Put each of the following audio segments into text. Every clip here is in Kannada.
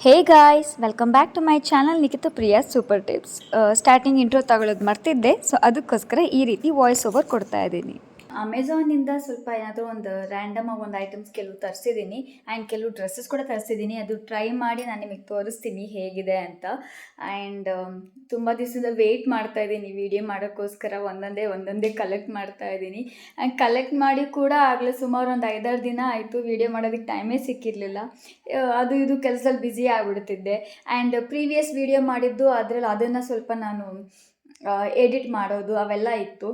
Hey guys, welcome back to my channel Nikhita Priya super tips. Starting intro ತಗೊಳ್ಳೋದು ಮರ್ತಿದ್ದೆ, ಸೊ ಅದಕ್ಕೋಸ್ಕರ ಈ ರೀತಿ ವಾಯ್ಸ್ ಓವರ್ ಕೊಡ್ತಾ ಇದ್ದೀನಿ. ಅಮೆಝಾನಿಂದ ಸ್ವಲ್ಪ ಏನಾದರೂ ಒಂದು ರ್ಯಾಂಡಮ್ ಆಗಿ ಒಂದು ಐಟಮ್ಸ್ ಕೆಲವು ತರಿಸಿದ್ದೀನಿ ಆ್ಯಂಡ್ ಕೆಲವು ಡ್ರೆಸ್ಸಸ್ ಕೂಡ ತರಿಸಿದ್ದೀನಿ. ಅದು ಟ್ರೈ ಮಾಡಿ ನಾನು ನಿಮಗೆ ತೋರಿಸ್ತೀನಿ ಹೇಗಿದೆ ಅಂತ. ಆ್ಯಂಡ್ ತುಂಬ ದಿವಸದಿಂದ ವೆಯ್ಟ್ ಮಾಡ್ತಾ ಇದ್ದೀನಿ ವಿಡಿಯೋ ಮಾಡೋಕ್ಕೋಸ್ಕರ. ಒಂದೊಂದೇ ಕಲೆಕ್ಟ್ ಮಾಡ್ತಾ ಇದ್ದೀನಿ. ಆ್ಯಂಡ್ ಕಲೆಕ್ಟ್ ಮಾಡಿ ಕೂಡ ಆಗಲೇ ಸುಮಾರು ಒಂದು 5-6 ದಿನ ಆಯಿತು. ವಿಡಿಯೋ ಮಾಡೋದಕ್ಕೆ ಟೈಮೇ ಸಿಕ್ಕಿರಲಿಲ್ಲ. ಅದು ಇದು ಕೆಲಸದಲ್ಲಿ ಬ್ಯುಸಿ ಆಗಿಬಿಡ್ತಿದ್ದೆ. ಆ್ಯಂಡ್ ಪ್ರೀವಿಯಸ್ ವಿಡಿಯೋ ಮಾಡಿದ್ದು ಅದನ್ನು ಸ್ವಲ್ಪ ನಾನು ಎಡಿಟ್ ಮಾಡೋದು ಅವೆಲ್ಲ ಇತ್ತು.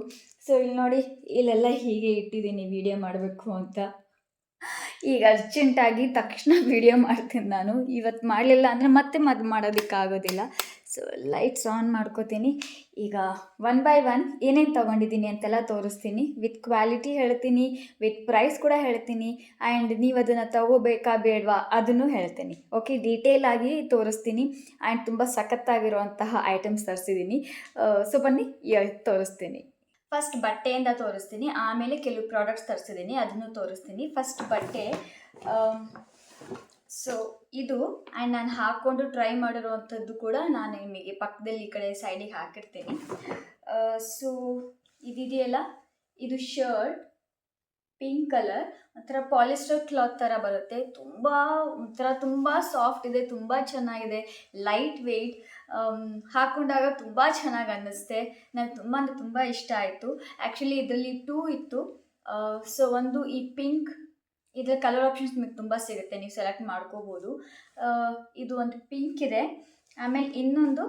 ಸೊ ಇಲ್ಲಿ ನೋಡಿ, ಇಲ್ಲೆಲ್ಲ ಹೀಗೆ ಇಟ್ಟಿದ್ದೀನಿ ವಿಡಿಯೋ ಮಾಡಬೇಕು ಅಂತ. ಈಗ ಅರ್ಜೆಂಟಾಗಿ ತಕ್ಷಣ ವಿಡಿಯೋ ಮಾಡ್ತೀನಿ ನಾನು. ಇವತ್ತು ಮಾಡಲಿಲ್ಲ ಅಂದರೆ ಮತ್ತೆ ಮಾಡೋದಕ್ಕಾಗೋದಿಲ್ಲ. ಸೊ ಲೈಟ್ಸ್ ಆನ್ ಮಾಡ್ಕೋತೀನಿ. ಈಗ 1 by 1 ಏನೇನು ತೊಗೊಂಡಿದ್ದೀನಿ ಅಂತೆಲ್ಲ ತೋರಿಸ್ತೀನಿ. ವಿತ್ ಕ್ವಾಲಿಟಿ ಹೇಳ್ತೀನಿ, ವಿತ್ ಪ್ರೈಸ್ ಕೂಡ ಹೇಳ್ತೀನಿ. ಆ್ಯಂಡ್ ನೀವು ಅದನ್ನು ತಗೋಬೇಕಾ ಬೇಡವಾ ಅದನ್ನು ಹೇಳ್ತೀನಿ. ಓಕೆ, ಡೀಟೇಲ್ ಆಗಿ ತೋರಿಸ್ತೀನಿ. ಆ್ಯಂಡ್ ತುಂಬ ಸಖತ್ತಾಗಿರುವಂತಹ ಐಟಮ್ಸ್ ತರಿಸಿದ್ದೀನಿ. ಸೊ ಬನ್ನಿ ತೋರಿಸ್ತೀನಿ. ಫಸ್ಟ್ ಬಟ್ಟೆಯಿಂದ ತೋರಿಸ್ತೀನಿ, ಆಮೇಲೆ ಕೆಲವು ಪ್ರಾಡಕ್ಟ್ಸ್ ತರಿಸಿದ್ದೀನಿ ಅದನ್ನು ತೋರಿಸ್ತೀನಿ. ಫಸ್ಟ್ ಬಟ್ಟೆ. ಸೊ ಇದು ಆ್ಯಂಡ್ ನಾನು ಹಾಕ್ಕೊಂಡು ಟ್ರೈ ಮಾಡಿರೋವಂಥದ್ದು ಕೂಡ ನಾನು ನಿಮಗೆ ಪಕ್ಕದಲ್ಲಿ ಈ ಕಡೆ ಸೈಡಿಗೆ ಹಾಕಿರ್ತೀನಿ. ಸೊ ಇದಿದೆಯಲ್ಲ, ಇದು ಶರ್ಟ್ ಪಿಂಕ್ ಕಲರ್, ಒಂಥರ ಪಾಲಿಸ್ಟರ್ ಕ್ಲಾತ್ ಥರ ಬರುತ್ತೆ. ತುಂಬ ಸಾಫ್ಟ್ ಇದೆ, ತುಂಬ ಚೆನ್ನಾಗಿದೆ, ಲೈಟ್ ವೆಯ್ಟ್. ಹಾಕ್ಕೊಂಡಾಗ ತುಂಬ ಚೆನ್ನಾಗಿ ಅನ್ನಿಸ್ತೆ. ನನಗೆ ತುಂಬ ಇಷ್ಟ ಆಯಿತು. ಆ್ಯಕ್ಚುಲಿ ಇದರಲ್ಲಿ 2 ಇತ್ತು. ಸೊ ಒಂದು ಈ ಪಿಂಕ್, ಇದರ ಕಲರ್ ಆಪ್ಷನ್ಸ್ ನಿಮಗೆ ತುಂಬ ಸಿಗುತ್ತೆ, ನೀವು ಸೆಲೆಕ್ಟ್ ಮಾಡ್ಕೋಬೋದು. ಇದು ಒಂದು ಪಿಂಕ್ ಇದೆ, ಆಮೇಲೆ ಇನ್ನೊಂದು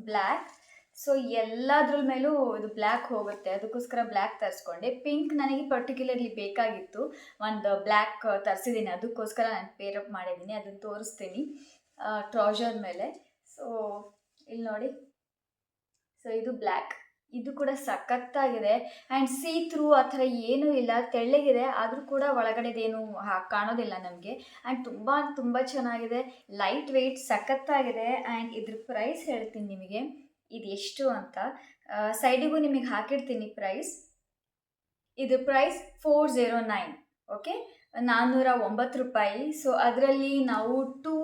ಬ್ಲ್ಯಾಕ್. ಸೊ ಎಲ್ಲದ್ರ ಮೇಲೂ ಇದು ಬ್ಲ್ಯಾಕ್ ಹೋಗುತ್ತೆ, ಅದಕ್ಕೋಸ್ಕರ ಬ್ಲ್ಯಾಕ್ ತರಿಸ್ಕೊಂಡೆ. ಪಿಂಕ್ ನನಗೆ ಪರ್ಟಿಕ್ಯುಲರ್ಲಿ ಬೇಕಾಗಿತ್ತು, ಒಂದು ಬ್ಲ್ಯಾಕ್ ತರಿಸಿದ್ದೀನಿ, ಅದಕ್ಕೋಸ್ಕರ ನಾನು ಪೇರಪ್ ಮಾಡಿದ್ದೀನಿ. ಅದನ್ನು ತೋರಿಸ್ತೀನಿ ಟ್ರೌಸರ್ ಮೇಲೆ. ಸೊ ಇಲ್ಲಿ ನೋಡಿ, ಸೊ ಇದು ಬ್ಲ್ಯಾಕ್, ಇದು ಕೂಡ ಸಖತ್ತಾಗಿದೆ. ಆ್ಯಂಡ್ ಸೀ ಥ್ರೂ ಆ ಥರ ಏನೂ ಇಲ್ಲ, ತೆಳ್ಳಗಿದೆ, ಆದರೂ ಕೂಡ ಒಳಗಡೆದೇನು ಕಾಣೋದಿಲ್ಲ ನಮಗೆ. ಆ್ಯಂಡ್ ತುಂಬ ಚೆನ್ನಾಗಿದೆ, ಲೈಟ್ ವೆಯ್ಟ್, ಸಖತ್ತಾಗಿದೆ. ಆ್ಯಂಡ್ ಇದ್ರ ಪ್ರೈಸ್ ಹೇಳ್ತೀನಿ ನಿಮಗೆ, ಇದು ಎಷ್ಟು ಅಂತ. ಸೈಡಿಗೂ ನಿಮಗೆ ಹಾಕಿರ್ತೀನಿ ಪ್ರೈಸ್. ಇದು ಪ್ರೈಸ್ 409. ಓಕೆ, 409 ರೂಪಾಯಿ. ಸೊ ಅದರಲ್ಲಿ ನಾವು 2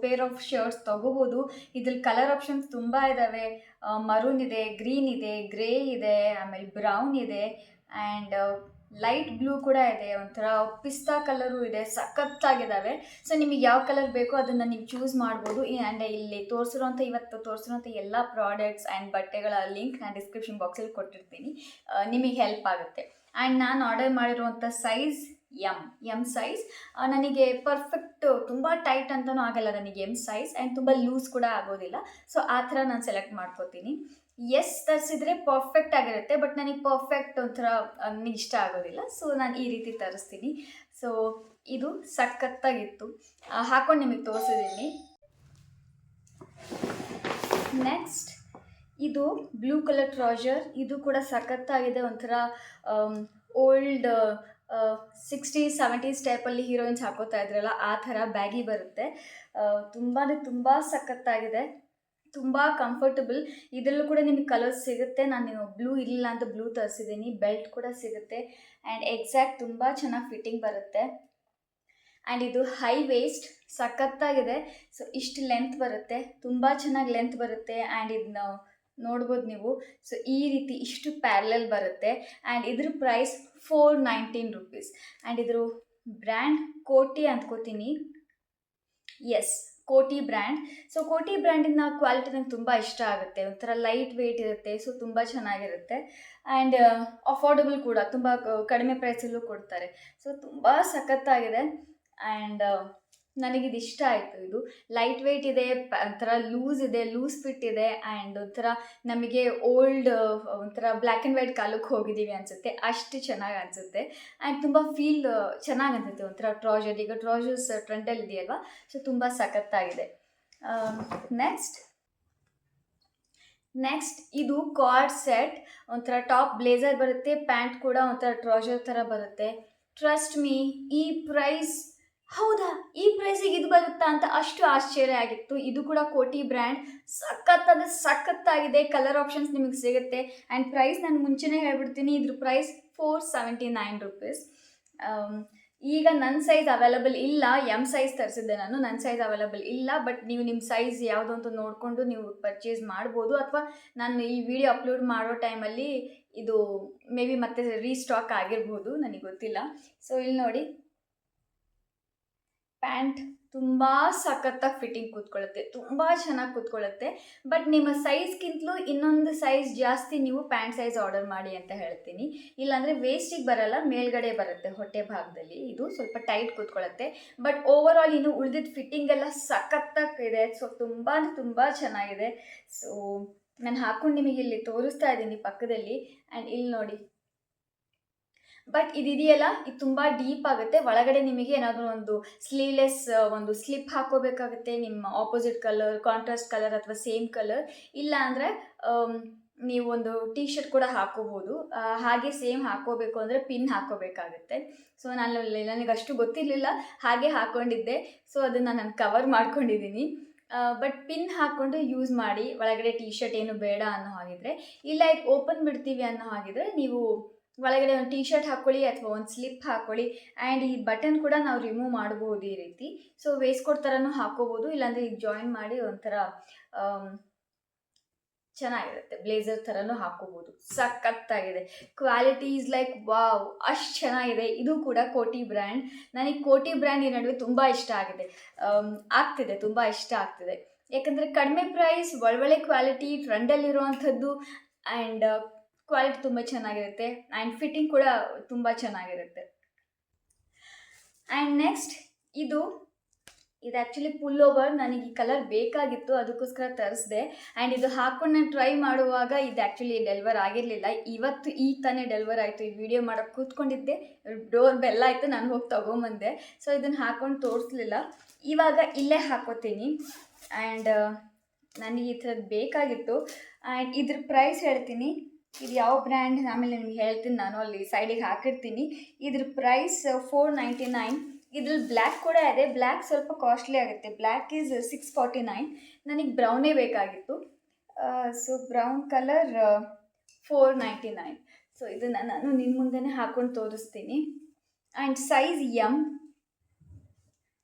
ಪೇರ್ ಆಫ್ ಶರ್ಟ್ಸ್ ತೊಗೋಬೋದು. ಇದ್ರಲ್ಲಿ ಕಲರ್ ಆಪ್ಷನ್ಸ್ ತುಂಬ ಇದ್ದಾವೆ. ಮರೂನ್ ಇದೆ, ಗ್ರೀನ್ ಇದೆ, ಗ್ರೇ ಇದೆ, ಆಮೇಲೆ ಬ್ರೌನ್ ಇದೆ, ಆ್ಯಂಡ್ ಲೈಟ್ ಬ್ಲೂ ಕೂಡ ಇದೆ, ಒಂಥರ ಪಿಸ್ತಾ ಕಲರು ಇದೆ. ಸಖತ್ತಾಗಿದ್ದಾವೆ. ಸೊ ನಿಮಗೆ ಯಾವ ಕಲರ್ ಬೇಕೋ ಅದನ್ನು ನೀವು ಚೂಸ್ ಮಾಡ್ಬೋದು. ಆ್ಯಂಡ್ ಇಲ್ಲಿ ಇವತ್ತು ತೋರಿಸಿರೋಂಥ ಎಲ್ಲ ಪ್ರಾಡಕ್ಟ್ಸ್ ಆ್ಯಂಡ್ ಬಟ್ಟೆಗಳ ಲಿಂಕ್ ನಾನು ಡಿಸ್ಕ್ರಿಪ್ಷನ್ ಬಾಕ್ಸಲ್ಲಿ ಕೊಟ್ಟಿರ್ತೀನಿ, ನಿಮಗೆ ಹೆಲ್ಪ್ ಆಗುತ್ತೆ. ಆ್ಯಂಡ್ ನಾನು ಆರ್ಡರ್ ಮಾಡಿರುವಂಥ ಸೈಜ್ ಎಮ್ ಸೈಜ್. ನನಗೆ ಪರ್ಫೆಕ್ಟ್, ತುಂಬ ಟೈಟ್ ಅಂತಲೂ ಆಗಲ್ಲ ನನಗೆ ಎಮ್ ಸೈಜ್, ಆ್ಯಂಡ್ ತುಂಬ ಲೂಸ್ ಕೂಡ ಆಗೋದಿಲ್ಲ. ಸೊ ಆ ಥರ ನಾನು ಸೆಲೆಕ್ಟ್ ಮಾಡ್ಕೋತೀನಿ. ಎಸ್ ತರಿಸಿದ್ರೆ ಪರ್ಫೆಕ್ಟ್ ಆಗಿರುತ್ತೆ, ಬಟ್ ನನಗೆ ಪರ್ಫೆಕ್ಟ್ ಒಂಥರ ನನಗೆ ಇಷ್ಟ ಆಗೋದಿಲ್ಲ. ಸೊ ನಾನು ಈ ರೀತಿ ತರಿಸ್ತೀನಿ. ಸೊ ಇದು ಸಖತ್ತಾಗಿತ್ತು, ಹಾಕೊಂಡು ನಿಮಗೆ ತೋರಿಸಿದ್ದೀನಿ. ನೆಕ್ಸ್ಟ್ ಇದು ಬ್ಲೂ ಕಲರ್ ಟ್ರೌಸರ್, ಇದು ಕೂಡ ಸಖತ್ತಾಗಿದೆ. ಒಂಥರ ಓಲ್ಡ್ 60s 70s ಟೈಪಲ್ಲಿ ಹೀರೋಯಿನ್ಸ್ ಹಾಕೋತಾ ಇದ್ರಲ್ಲ ಆ ಥರ ಬ್ಯಾಗಿ ಬರುತ್ತೆ. ತುಂಬ ಸಖತ್ತಾಗಿದೆ, ತುಂಬ ಕಂಫರ್ಟಬಲ್. ಇದರಲ್ಲೂ ಕೂಡ ನಿಮಗೆ ಕಲರ್ಸ್ ಸಿಗುತ್ತೆ. ನಾನು ಬ್ಲೂ ಇರಲಿಲ್ಲ ಅಂತ ಬ್ಲೂ ತರಿಸಿದ್ದೀನಿ. ಬೆಲ್ಟ್ ಕೂಡ ಸಿಗುತ್ತೆ, ಆ್ಯಂಡ್ ಎಕ್ಸಾಕ್ಟ್ ತುಂಬ ಚೆನ್ನಾಗಿ ಫಿಟ್ಟಿಂಗ್ ಬರುತ್ತೆ. ಆ್ಯಂಡ್ ಇದು ಹೈ ವೇಸ್ಟ್, ಸಖತ್ತಾಗಿದೆ. ಸೊ ಇಷ್ಟು ಲೆಂತ್ ಬರುತ್ತೆ, ತುಂಬ ಚೆನ್ನಾಗಿ ಲೆಂತ್ ಬರುತ್ತೆ. ಆ್ಯಂಡ್ ಇದನ್ನ ನೋಡ್ಬೋದು ನೀವು. ಸೊ ಈ ರೀತಿ ಇಷ್ಟು ಪ್ಯಾರಲಲ್ ಬರುತ್ತೆ. ಆ್ಯಂಡ್ ಇದ್ರ ಪ್ರೈಸ್ 419 ರೂಪೀಸ್. ಆ್ಯಂಡ್ ಇದ್ರ ಬ್ರ್ಯಾಂಡ್ ಕೋಟಿ ಅಂದ್ಕೋತೀನಿ. ಎಸ್, ಕೋಟಿ ಬ್ರ್ಯಾಂಡ್. ಸೊ ಕೋಟಿ ಬ್ರ್ಯಾಂಡಿನ ಕ್ವಾಲಿಟಿ ನಂಗೆ ತುಂಬ ಇಷ್ಟ ಆಗುತ್ತೆ. ಒಂಥರ ಲೈಟ್ ವೆಯ್ಟ್ ಇರುತ್ತೆ, ಸೊ ತುಂಬ ಚೆನ್ನಾಗಿರುತ್ತೆ. ಆ್ಯಂಡ್ ಅಫೋರ್ಡಬಲ್ ಕೂಡ, ತುಂಬ ಕಡಿಮೆ ಪ್ರೈಸಲ್ಲೂ ಕೊಡ್ತಾರೆ. ಸೊ ತುಂಬ ಸಖತ್ತಾಗಿದೆ. ಆ್ಯಂಡ್ ನನಗಿದು ಇಷ್ಟ ಆಯಿತು. ಇದು ಲೈಟ್ ವೆಯ್ಟ್ ಇದೆ, ಒಂಥರ ಲೂಸ್ ಇದೆ, ಲೂಸ್ ಫಿಟ್ ಇದೆ. ಆ್ಯಂಡ್ ಒಂಥರ ನಮಗೆ ಓಲ್ಡ್ ಒಂಥರ ಬ್ಲ್ಯಾಕ್ ಆ್ಯಂಡ್ ವೈಟ್ ಕಾಲಕ್ಕೆ ಹೋಗಿದ್ದೀವಿ ಅನಿಸುತ್ತೆ, ಅಷ್ಟು ಚೆನ್ನಾಗಿ ಅನಿಸುತ್ತೆ. ಆ್ಯಂಡ್ ತುಂಬ ಫೀಲ್ ಚೆನ್ನಾಗಿ ಅನಿಸುತ್ತೆ. ಒಂಥರ ಟ್ರೌಸರ್, ಈಗ ಟ್ರೌಸರ್ಸ್ ಟ್ರೆಂಡಲ್ಲಿ ಇದೆಯಲ್ವಾ, ಸೊ ತುಂಬ ಸಖತ್ತಾಗಿದೆ. ನೆಕ್ಸ್ಟ್ ಇದು ಕಾರ್ಡ್ ಸೆಟ್. ಒಂಥರ ಟಾಪ್ ಬ್ಲೇಸರ್ ಬರುತ್ತೆ, ಪ್ಯಾಂಟ್ ಕೂಡ ಒಂಥರ ಟ್ರೌಸರ್ ಥರ ಬರುತ್ತೆ. ಟ್ರಸ್ಟ್ ಮೀ, ಈ ಪ್ರೈಸ್, ಹೌದಾ ಈ ಪ್ರೈಸಿಗೆ ಇದು ಬರುತ್ತಾ ಅಂತ ಅಷ್ಟು ಆಶ್ಚರ್ಯ ಆಗಿತ್ತು. ಇದು ಕೂಡ ಕೋಟಿ ಬ್ರ್ಯಾಂಡ್, ಸಖತ್ತಾಗಿದೆ. ಕಲರ್ ಆಪ್ಷನ್ಸ್ ನಿಮಗೆ ಸಿಗುತ್ತೆ. ಆ್ಯಂಡ್ ಪ್ರೈಸ್ ನಾನು ಮುಂಚೆನೇ ಹೇಳ್ಬಿಡ್ತೀನಿ, ಇದ್ರ ಪ್ರೈಸ್ 479 ರೂಪೀಸ್. ಈಗ ನನ್ನ ಸೈಜ್ ಅವೈಲಬಲ್ ಇಲ್ಲ, ಸೈಜ್ ತರಿಸಿದ್ದೆ ನಾನು, ನನ್ನ ಸೈಜ್ ಅವೈಲಬಲ್ ಇಲ್ಲ. ಬಟ್ ನೀವು ನಿಮ್ಮ ಸೈಜ್ ಯಾವುದು ಅಂತ ನೋಡಿಕೊಂಡು ನೀವು ಪರ್ಚೇಸ್ ಮಾಡ್ಬೋದು, ಅಥವಾ ನಾನು ಈ ವಿಡಿಯೋ ಅಪ್ಲೋಡ್ ಮಾಡೋ ಟೈಮಲ್ಲಿ ಇದು ಮೇ ಬಿ ಮತ್ತೆ ರೀಸ್ಟಾಕ್ ಆಗಿರ್ಬೋದು, ನನಗೆ ಗೊತ್ತಿಲ್ಲ. ಸೊ ಇಲ್ಲಿ ನೋಡಿ, ಪ್ಯಾಂಟ್ ತುಂಬ ಸಖತ್ತಾಗಿ ಫಿಟ್ಟಿಂಗ್ ಕೂತ್ಕೊಳ್ಳುತ್ತೆ, ತುಂಬ ಚೆನ್ನಾಗಿ ಕೂತ್ಕೊಳ್ಳುತ್ತೆ. ಬಟ್ ನಿಮ್ಮ ಸೈಜ್ಗಿಂತಲೂ ಇನ್ನೊಂದು ಸೈಜ್ ಜಾಸ್ತಿ ನೀವು ಪ್ಯಾಂಟ್ ಸೈಜ್ ಆರ್ಡರ್ ಮಾಡಿ ಅಂತ ಹೇಳ್ತೀನಿ. ಇಲ್ಲಾಂದರೆ ವೇಸ್ಟಿಗೆ ಬರಲ್ಲ, ಮೇಲ್ಗಡೆ ಬರುತ್ತೆ ಹೊಟ್ಟೆ ಭಾಗದಲ್ಲಿ, ಇದು ಸ್ವಲ್ಪ ಟೈಟ್ ಕೂತ್ಕೊಳ್ಳುತ್ತೆ. ಬಟ್ ಓವರ್ ಆಲ್ ಇನ್ನು ಉಳಿದಿದ್ದ ಫಿಟ್ಟಿಂಗ್ ಎಲ್ಲ ಸಖತ್ತಾಗಿದೆ. ಸೊ ತುಂಬ ಚೆನ್ನಾಗಿದೆ. ಸೊ ನಾನು ಹಾಕೊಂಡು ನಿಮಗೆ ಇಲ್ಲಿ ತೋರಿಸ್ತಾ ಇದ್ದೀನಿ ಪಕ್ಕದಲ್ಲಿ. ಆ್ಯಂಡ್ ಇಲ್ಲಿ ನೋಡಿ, ಬಟ್ ಇದೆಯಲ್ಲ, ಇದು ತುಂಬ ಡೀಪ್ ಆಗುತ್ತೆ. ಒಳಗಡೆ ನಿಮಗೆ ಏನಾದರೂ ಒಂದು ಸ್ಲೀವ್ಲೆಸ್ ಒಂದು ಸ್ಲಿಪ್ ಹಾಕೋಬೇಕಾಗುತ್ತೆ, ನಿಮ್ಮ ಆಪೋಸಿಟ್ ಕಲರ್, ಕಾಂಟ್ರಾಸ್ಟ್ ಕಲರ್ ಅಥವಾ ಸೇಮ್ ಕಲರ್. ಇಲ್ಲ ಅಂದರೆ ನೀವು ಒಂದು ಟೀ ಶರ್ಟ್ ಕೂಡ ಹಾಕೋಬೋದು. ಹಾಗೆ ಸೇಮ್ ಹಾಕೋಬೇಕು ಅಂದರೆ ಪಿನ್ ಹಾಕೋಬೇಕಾಗುತ್ತೆ. ಸೊ ನನಗೆ ಅಷ್ಟು ಗೊತ್ತಿರಲಿಲ್ಲ, ಹಾಗೆ ಹಾಕ್ಕೊಂಡಿದ್ದೆ. ಸೊ ಅದನ್ನು ನಾನು ಕವರ್ ಮಾಡ್ಕೊಂಡಿದ್ದೀನಿ. ಬಟ್ ಪಿನ್ ಹಾಕ್ಕೊಂಡು ಯೂಸ್ ಮಾಡಿ, ಒಳಗಡೆ ಟೀ ಶರ್ಟ್ ಏನು ಬೇಡ ಅನ್ನೋ ಹಾಗಿದ್ರೆ. ಇಲ್ಲ ಈಗ ಓಪನ್ ಬಿಡ್ತೀವಿ ಅನ್ನೋ ಹಾಗಿದ್ರೆ ನೀವು ಒಳಗಡೆ ಒಂದು ಟೀ ಶರ್ಟ್ ಹಾಕ್ಕೊಳ್ಳಿ ಅಥವಾ ಒಂದು ಸ್ಲಿಪ್ ಹಾಕ್ಕೊಳ್ಳಿ. ಆ್ಯಂಡ್ ಈ ಬಟನ್ ಕೂಡ ನಾವು ರಿಮೂವ್ ಮಾಡ್ಬೋದು ಈ ರೀತಿ. ಸೊ ವೇಸ್ಕೋಟ್ ಥರನೂ ಹಾಕೋಬೋದು, ಇಲ್ಲಾಂದರೆ ಈಗ ಜಾಯಿನ್ ಮಾಡಿ ಒಂಥರ ಚೆನ್ನಾಗಿರುತ್ತೆ, ಬ್ಲೇಸರ್ ಥರನೂ ಹಾಕೋಬೋದು. ಸಖತ್ತಾಗಿದೆ, ಕ್ವಾಲಿಟಿ ಈಸ್ ಲೈಕ್ ವಾವ್, ಅಷ್ಟು ಚೆನ್ನಾಗಿದೆ. ಇದು ಕೂಡ ಕೋಟಿ ಬ್ರ್ಯಾಂಡ್. ನನಗೆ ಕೋಟಿ ಬ್ರ್ಯಾಂಡ್ ಈ ನಡುವೆ ತುಂಬ ಇಷ್ಟ ಆಗ್ತಿದೆ, ತುಂಬ ಇಷ್ಟ ಆಗ್ತಿದೆ. ಯಾಕಂದರೆ ಕಡಿಮೆ ಪ್ರೈಸ್, ಒಳ್ಳೊಳ್ಳೆ ಕ್ವಾಲಿಟಿ, ಟ್ರೆಂಡಲ್ಲಿರುವಂಥದ್ದು, ಆ್ಯಂಡ್ ಕ್ವಾಲಿಟಿ ತುಂಬ ಚೆನ್ನಾಗಿರುತ್ತೆ. ಆ್ಯಂಡ್ ಫಿಟ್ಟಿಂಗ್ ಕೂಡ ತುಂಬ ಚೆನ್ನಾಗಿರುತ್ತೆ. ಆ್ಯಂಡ್ ನೆಕ್ಸ್ಟ್ ಇದು ಆ್ಯಕ್ಚುಲಿ ಪುಲ್ ಓವರ್. ನನಗೆ ಈ ಕಲರ್ ಬೇಕಾಗಿತ್ತು, ಅದಕ್ಕೋಸ್ಕರ ತರಿಸಿದೆ. ಆ್ಯಂಡ್ ಇದು ಹಾಕ್ಕೊಂಡು ನಾನು ಟ್ರೈ ಮಾಡುವಾಗ ಇದು ಆ್ಯಕ್ಚುಲಿ ಡೆಲಿವರ್ ಆಗಿರಲಿಲ್ಲ. ಇವತ್ತು ಈಗ ತಾನೇ ಡೆಲಿವರ್ ಆಯಿತು. ಈ ವಿಡಿಯೋ ಮಾಡೋಕ್ಕೆ ಕೂತ್ಕೊಂಡಿದ್ದೆ, ಡೋರ್ ಬೆಲ್ ಆಯಿತು, ನಾನು ಹೋಗಿ ತೊಗೊಂಬಂದೆ. ಸೊ ಇದನ್ನು ಹಾಕ್ಕೊಂಡು ತೋರಿಸ್ಲಿಲ್ಲ, ಇವಾಗ ಇಲ್ಲೇ ಹಾಕೋತೀನಿ. ಆ್ಯಂಡ್ ನನಗೆ ಈ ಥರದ್ದು ಬೇಕಾಗಿತ್ತು. ಆ್ಯಂಡ್ ಇದ್ರ ಪ್ರೈಸ್ ಹೇಳ್ತೀನಿ, ಇದು ಯಾವ ಬ್ರ್ಯಾಂಡ್ ಆಮೇಲೆ ನಿಮ್ಗೆ ಹೇಳ್ತೀನಿ, ನಾನು ಅಲ್ಲಿ ಸೈಡಿಗೆ ಹಾಕಿರ್ತೀನಿ. ಇದ್ರ ಪ್ರೈಸ್ $499. ಇದ್ರಲ್ಲಿ ಬ್ಲ್ಯಾಕ್ ಕೂಡ ಇದೆ. ಬ್ಲ್ಯಾಕ್ ಸ್ವಲ್ಪ ಕಾಸ್ಟ್ಲಿ ಆಗುತ್ತೆ. Black is $649. ನನಗೆ ಬ್ರೌನೇ ಬೇಕಾಗಿತ್ತು. So brown colour $499. ಸೊ ಇದನ್ನು ನಾನು ನಿಮ್ಮ ಮುಂದೆನೇ ಹಾಕ್ಕೊಂಡು ತೋರಿಸ್ತೀನಿ. And size M.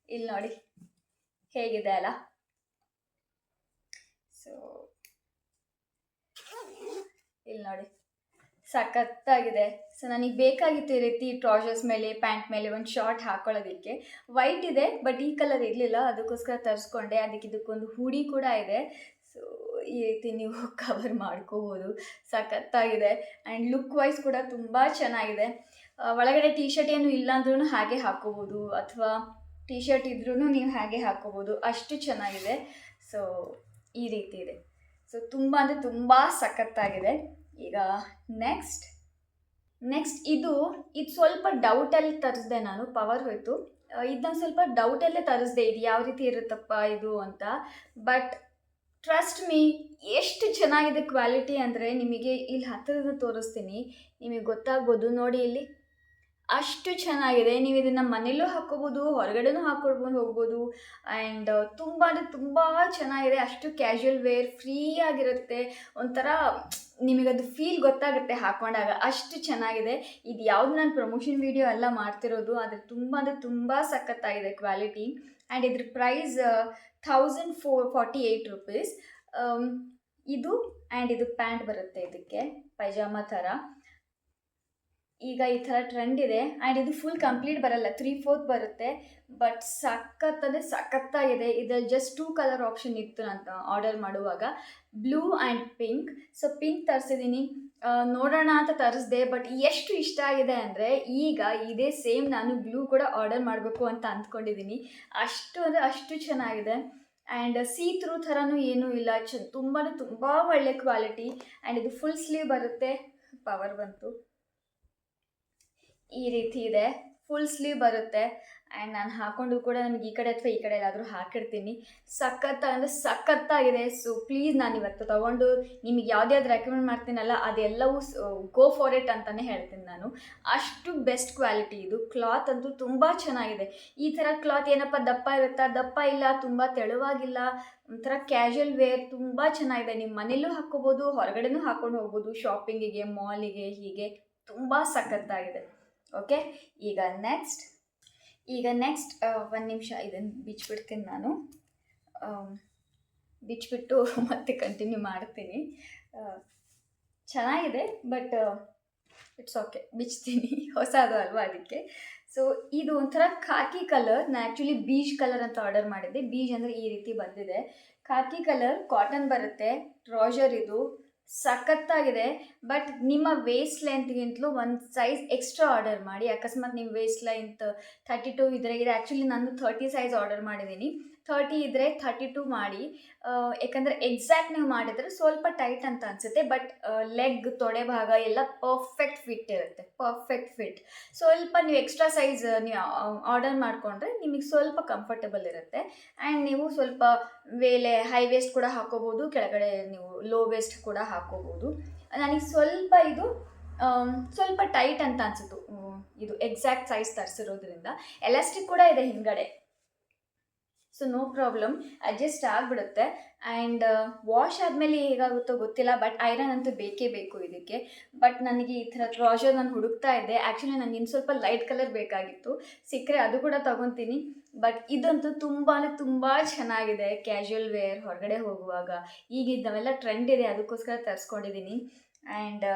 ಇಲ್ಲಿ ನೋಡಿ ಹೇಗಿದೆ ಅಲ್ಲ. ಸೊ ಇಲ್ಲಿ ನೋಡಿ ಸಖತ್ತಾಗಿದೆ. ಸೊ ನನಗೆ ಬೇಕಾಗಿತ್ತು ಈ ರೀತಿ ಟ್ರೌಸರ್ಸ್ ಮೇಲೆ, ಪ್ಯಾಂಟ್ ಮೇಲೆ ಒಂದು ಶಾರ್ಟ್ ಹಾಕೊಳ್ಳೋದಕ್ಕೆ. ವೈಟ್ ಇದೆ ಬಟ್ ಈ ಕಲರ್ ಇರಲಿಲ್ಲ, ಅದಕ್ಕೋಸ್ಕರ ತರಿಸ್ಕೊಂಡೆ. ಇದಕ್ಕೊಂದು ಹೂಡಿ ಕೂಡ ಇದೆ. ಸೊ ಈ ರೀತಿ ನೀವು ಕವರ್ ಮಾಡ್ಕೋಬೋದು, ಸಖತ್ತಾಗಿದೆ. ಆ್ಯಂಡ್ ಲುಕ್ ವೈಸ್ ಕೂಡ ತುಂಬ ಚೆನ್ನಾಗಿದೆ. ಒಳಗಡೆ ಟೀ ಶರ್ಟ್ ಏನು ಇಲ್ಲ ಅಂದ್ರೂ ಹಾಗೆ ಹಾಕೋಬೋದು, ಅಥವಾ ಟೀ ಶರ್ಟ್ ಇದ್ರೂ ನೀವು ಹಾಗೆ ಹಾಕೋಬೋದು, ಅಷ್ಟು ಚೆನ್ನಾಗಿದೆ. ಸೊ ಈ ರೀತಿ ಇದೆ. ಸೊ ತುಂಬ ಅಂದರೆ ತುಂಬ ಸಖತ್ತಾಗಿದೆ. ಈಗ ನೆಕ್ಸ್ಟ್ ಇದು ಸ್ವಲ್ಪ ಡೌಟಲ್ಲಿ ತರಿಸ್ದೆ ನಾನು, ಪವರ್ ಹೋಯ್ತು. ಇದನ್ನು ಸ್ವಲ್ಪ ಡೌಟಲ್ಲೇ ತರಿಸ್ದೆ, ಇದು ಯಾವ ರೀತಿ ಇರುತ್ತಪ್ಪ ಇದು ಅಂತ. ಬಟ್ ಟ್ರಸ್ಟ್ ಮೀ, ಎಷ್ಟು ಚೆನ್ನಾಗಿದೆ ಕ್ವಾಲಿಟಿ ಅಂದರೆ, ನಿಮಗೆ ಇಲ್ಲಿ ಹತ್ತಿರದ ತೋರಿಸ್ತೀನಿ, ನಿಮಗೆ ಗೊತ್ತಾಗ್ಬೋದು ನೋಡಿ. ಇಲ್ಲಿ ಅಷ್ಟು ಚೆನ್ನಾಗಿದೆ. ನೀವು ಇದನ್ನು ಮನೇಲೂ ಹಾಕ್ಕೋಬೋದು, ಹೊರಗಡೆನೂ ಹಾಕ್ಕೊಂಡು ಹೋಗ್ಬೋದು. ಆ್ಯಂಡ್ ತುಂಬ ಅಂದರೆ ತುಂಬ ಚೆನ್ನಾಗಿದೆ. ಅಷ್ಟು ಕ್ಯಾಶುವಲ್ ವೇರ್, ಫ್ರೀ ಆಗಿರುತ್ತೆ. ಒಂಥರ ನಿಮಗದು ಫೀಲ್ ಗೊತ್ತಾಗುತ್ತೆ ಹಾಕ್ಕೊಂಡಾಗ, ಅಷ್ಟು ಚೆನ್ನಾಗಿದೆ. ಇದು ಯಾವುದು ನಾನು ಪ್ರಮೋಷನ್ ವಿಡಿಯೋ ಎಲ್ಲ ಮಾಡ್ತಿರೋದು, ಆದರೆ ತುಂಬ ಅಂದರೆ ತುಂಬ ಸಖತ್ತಾಗಿದೆ ಕ್ವಾಲಿಟಿ. ಆ್ಯಂಡ್ ಇದ್ರ ಪ್ರೈಸ್ $1,448. ಇದು ಆ್ಯಂಡ್ ಇದು ಪ್ಯಾಂಟ್ ಬರುತ್ತೆ, ಇದಕ್ಕೆ ಪೈಜಾಮ ಥರ. ಈಗ ಈ ಥರ ಟ್ರೆಂಡ್ ಇದೆ. ಆ್ಯಂಡ್ ಇದು ಫುಲ್ ಕಂಪ್ಲೀಟ್ ಬರಲ್ಲ, 3/4 ಬರುತ್ತೆ. ಬಟ್ ಸಖತ್ತಾಗಿದೆ. ಇದರಲ್ಲಿ ಜಸ್ಟ್ 2 ಕಲರ್ ಆಪ್ಷನ್ ಇತ್ತು ನಾನು ಆರ್ಡರ್ ಮಾಡುವಾಗ, blue and pink. So pink ತರಿಸಿದ್ದೀನಿ, ನೋಡೋಣ ಅಂತ ತರಿಸ್ದೆ. ಬಟ್ ಎಷ್ಟು ಇಷ್ಟ ಆಗಿದೆ ಅಂದರೆ, ಈಗ ಇದೇ ಸೇಮ್ ನಾನು ಬ್ಲೂ ಕೂಡ ಆರ್ಡರ್ ಮಾಡಬೇಕು ಅಂತ ಅಂದ್ಕೊಂಡಿದ್ದೀನಿ. ಅಷ್ಟು ಚೆನ್ನಾಗಿದೆ. ಆ್ಯಂಡ್ ಸೀ ಥ್ರೂ ಥರನೂ ಏನೂ ಇಲ್ಲ, ತುಂಬ ಒಳ್ಳೆ ಕ್ವಾಲಿಟಿ. ಆ್ಯಂಡ್ ಇದು ಫುಲ್ ಸ್ಲೀವ್ ಬರುತ್ತೆ. ಪವರ್ ಬಂತು, ಈ ರೀತಿ ಇದೆ, ಫುಲ್ ಸ್ಲೀವ್ ಬರುತ್ತೆ. ಆ್ಯಂಡ್ ನಾನು ಹಾಕ್ಕೊಂಡು ಕೂಡ ನಮಗೆ ಈ ಕಡೆ ಅಥವಾ ಈ ಕಡೆ ಎಲ್ಲಾದರೂ ಹಾಕಿರ್ತೀನಿ. ಸಖತ್ತಾಗಿದೆ. ಸೊ ಪ್ಲೀಸ್, ನಾನು ಇವತ್ತು ತೊಗೊಂಡು ನಿಮಗೆ ಯಾವ್ದು ರೆಕಮೆಂಡ್ ಮಾಡ್ತೀನಲ್ಲ, ಅದೆಲ್ಲವೂ ಗೋ ಫಾರ್ ಇಟ್ ಅಂತಲೇ ಹೇಳ್ತೀನಿ ನಾನು. ಅಷ್ಟು ಬೆಸ್ಟ್ ಕ್ವಾಲಿಟಿ ಇದು. ಕ್ಲಾತ್ ಅಂತೂ ತುಂಬ ಚೆನ್ನಾಗಿದೆ. ಈ ಥರ ಕ್ಲಾತ್ ಏನಪ್ಪ ದಪ್ಪ ಇರುತ್ತಾ? ದಪ್ಪ ಇಲ್ಲ, ತುಂಬ ತೆಳುವಾಗಿಲ್ಲ, ಒಂಥರ ಕ್ಯಾಶುವಲ್ ವೇರ್, ತುಂಬ ಚೆನ್ನಾಗಿದೆ. ನಿಮ್ಮ ಮನೇಲೂ ಹಾಕ್ಕೋಬೋದು, ಹೊರಗಡೆನೂ ಹಾಕ್ಕೊಂಡು ಹೋಗ್ಬೋದು, ಶಾಪಿಂಗಿಗೆ, ಮಾಲಿಗೆ, ಹೀಗೆ ತುಂಬ ಸಖತ್ತಾಗಿದೆ. ಓಕೆ, ಈಗ ನೆಕ್ಸ್ಟ್ ಈಗ ನೆಕ್ಸ್ಟ್ ಒಂದು ನಿಮಿಷ ಇದನ್ನು ಬಿಚ್ಚಿಬಿಡ್ತೀನಿ ನಾನು. ಬಿಚ್ಚಿಬಿಟ್ಟು ಮತ್ತೆ ಕಂಟಿನ್ಯೂ ಮಾಡ್ತೀನಿ. ಚೆನ್ನಾಗಿದೆ ಬಟ್ ಇಟ್ಸ್ ಓಕೆ, ಬಿಚ್ತೀನಿ, ಹೊಸದು ಅಲ್ವಾ ಅದಕ್ಕೆ. ಸೊ ಇದು ಒಂಥರ ಖಾಕಿ ಕಲರ್. ನಾನು ಆ್ಯಕ್ಚುಲಿ ಬೀಜ್ ಕಲರ್ ಅಂತ ಆರ್ಡರ್ ಮಾಡಿದ್ದೆ. ಬೀಜ್ ಅಂದರೆ ಈ ರೀತಿ ಬಂದಿದೆ. ಖಾಕಿ ಕಲರ್ ಕಾಟನ್ ಬರುತ್ತೆ, ಟ್ರೌಸರ್ ಇದು ಸಖತ್ತಾಗಿದೆ. ಬಟ್ ನಿಮ್ಮ ವೇಸ್ಟ್ ಲೆಂತ್ಗಿಂತಲೂ ಒಂದು ಸೈಜ್ ಎಕ್ಸ್ಟ್ರಾ ಆರ್ಡರ್ ಮಾಡಿ. ಅಕಸ್ಮಾತ್ ನಿಮ್ಮ ವೇಸ್ಟ್ ಲೆಂತ್ 32 ಇದ್ದರೆ, ಇದು ಆ್ಯಕ್ಚುಲಿ ನಾನು 30 ಸೈಜ್ ಆರ್ಡರ್ ಮಾಡಿದ್ದೀನಿ. 30 ಇದ್ದರೆ 32 ಮಾಡಿ. ಯಾಕಂದರೆ ಎಕ್ಸಾಕ್ಟ್ ನೀವು ಮಾಡಿದರೆ ಸ್ವಲ್ಪ ಟೈಟ್ ಅಂತ ಅನಿಸುತ್ತೆ, ಬಟ್ ಲೆಗ್, ತೊಡೆ ಭಾಗ ಎಲ್ಲ ಪರ್ಫೆಕ್ಟ್ ಫಿಟ್ ಇರುತ್ತೆ, ಪರ್ಫೆಕ್ಟ್ ಫಿಟ್. ಸ್ವಲ್ಪ ನೀವು ಎಕ್ಸ್ಟ್ರಾ ಸೈಜ್ ನೀವು ಆರ್ಡರ್ ಮಾಡಿಕೊಂಡ್ರೆ ನಿಮಗೆ ಸ್ವಲ್ಪ ಕಂಫರ್ಟಬಲ್ ಇರುತ್ತೆ. ಆ್ಯಂಡ್ ನೀವು ಸ್ವಲ್ಪ ಹೈ ವೇಸ್ಟ್ ಕೂಡ ಹಾಕೋಬೋದು, ಕೆಳಗಡೆ ನೀವು ಲೋ ವೇಸ್ಟ್ ಕೂಡ ಹಾಕೋಬೋದು. ನನಗೆ ಸ್ವಲ್ಪ ಇದು ಸ್ವಲ್ಪ ಟೈಟ್ ಅಂತ ಅನಿಸಿತು. ಇದು ಎಕ್ಸಾಕ್ಟ್ ಸೈಜ್ ತರಿಸಿರೋದ್ರಿಂದ ಎಲಾಸ್ಟಿಕ್ ಕೂಡ ಇದೆ ಹಿಂಗಡೆ. ಸೊ ನೋ ಪ್ರಾಬ್ಲಮ್, ಅಡ್ಜಸ್ಟ್ ಆಗಿಬಿಡುತ್ತೆ. ಆ್ಯಂಡ್ ವಾಶ್ ಆದಮೇಲೆ ಹೇಗಾಗುತ್ತೋ ಗೊತ್ತಿಲ್ಲ, ಬಟ್ ಐರನ್ ಅಂತೂ ಬೇಕೇ ಬೇಕು ಇದಕ್ಕೆ. ಬಟ್ ನನಗೆ ಈ ಥರ ಟ್ರೌಸರ್ ನಾನು ಹುಡುಕ್ತಾ ಇದ್ದೆ. ಆ್ಯಕ್ಚುಲಿ ನನಗೆ ಇನ್ನು ಸ್ವಲ್ಪ ಲೈಟ್ ಕಲರ್ ಬೇಕಾಗಿತ್ತು, ಸಿಕ್ಕರೆ ಅದು ಕೂಡ ತೊಗೊತೀನಿ. ಬಟ್ ಇದಂತೂ ತುಂಬ ಚೆನ್ನಾಗಿದೆ. ಕ್ಯಾಶುವಲ್ ವೇರ್, ಹೊರಗಡೆ ಹೋಗುವಾಗ. ಈಗ ನಾವೆಲ್ಲ ಟ್ರೆಂಡ್ ಇದೆ, ಅದಕ್ಕೋಸ್ಕರ ತರಿಸ್ಕೊಂಡಿದ್ದೀನಿ. ಆ್ಯಂಡ್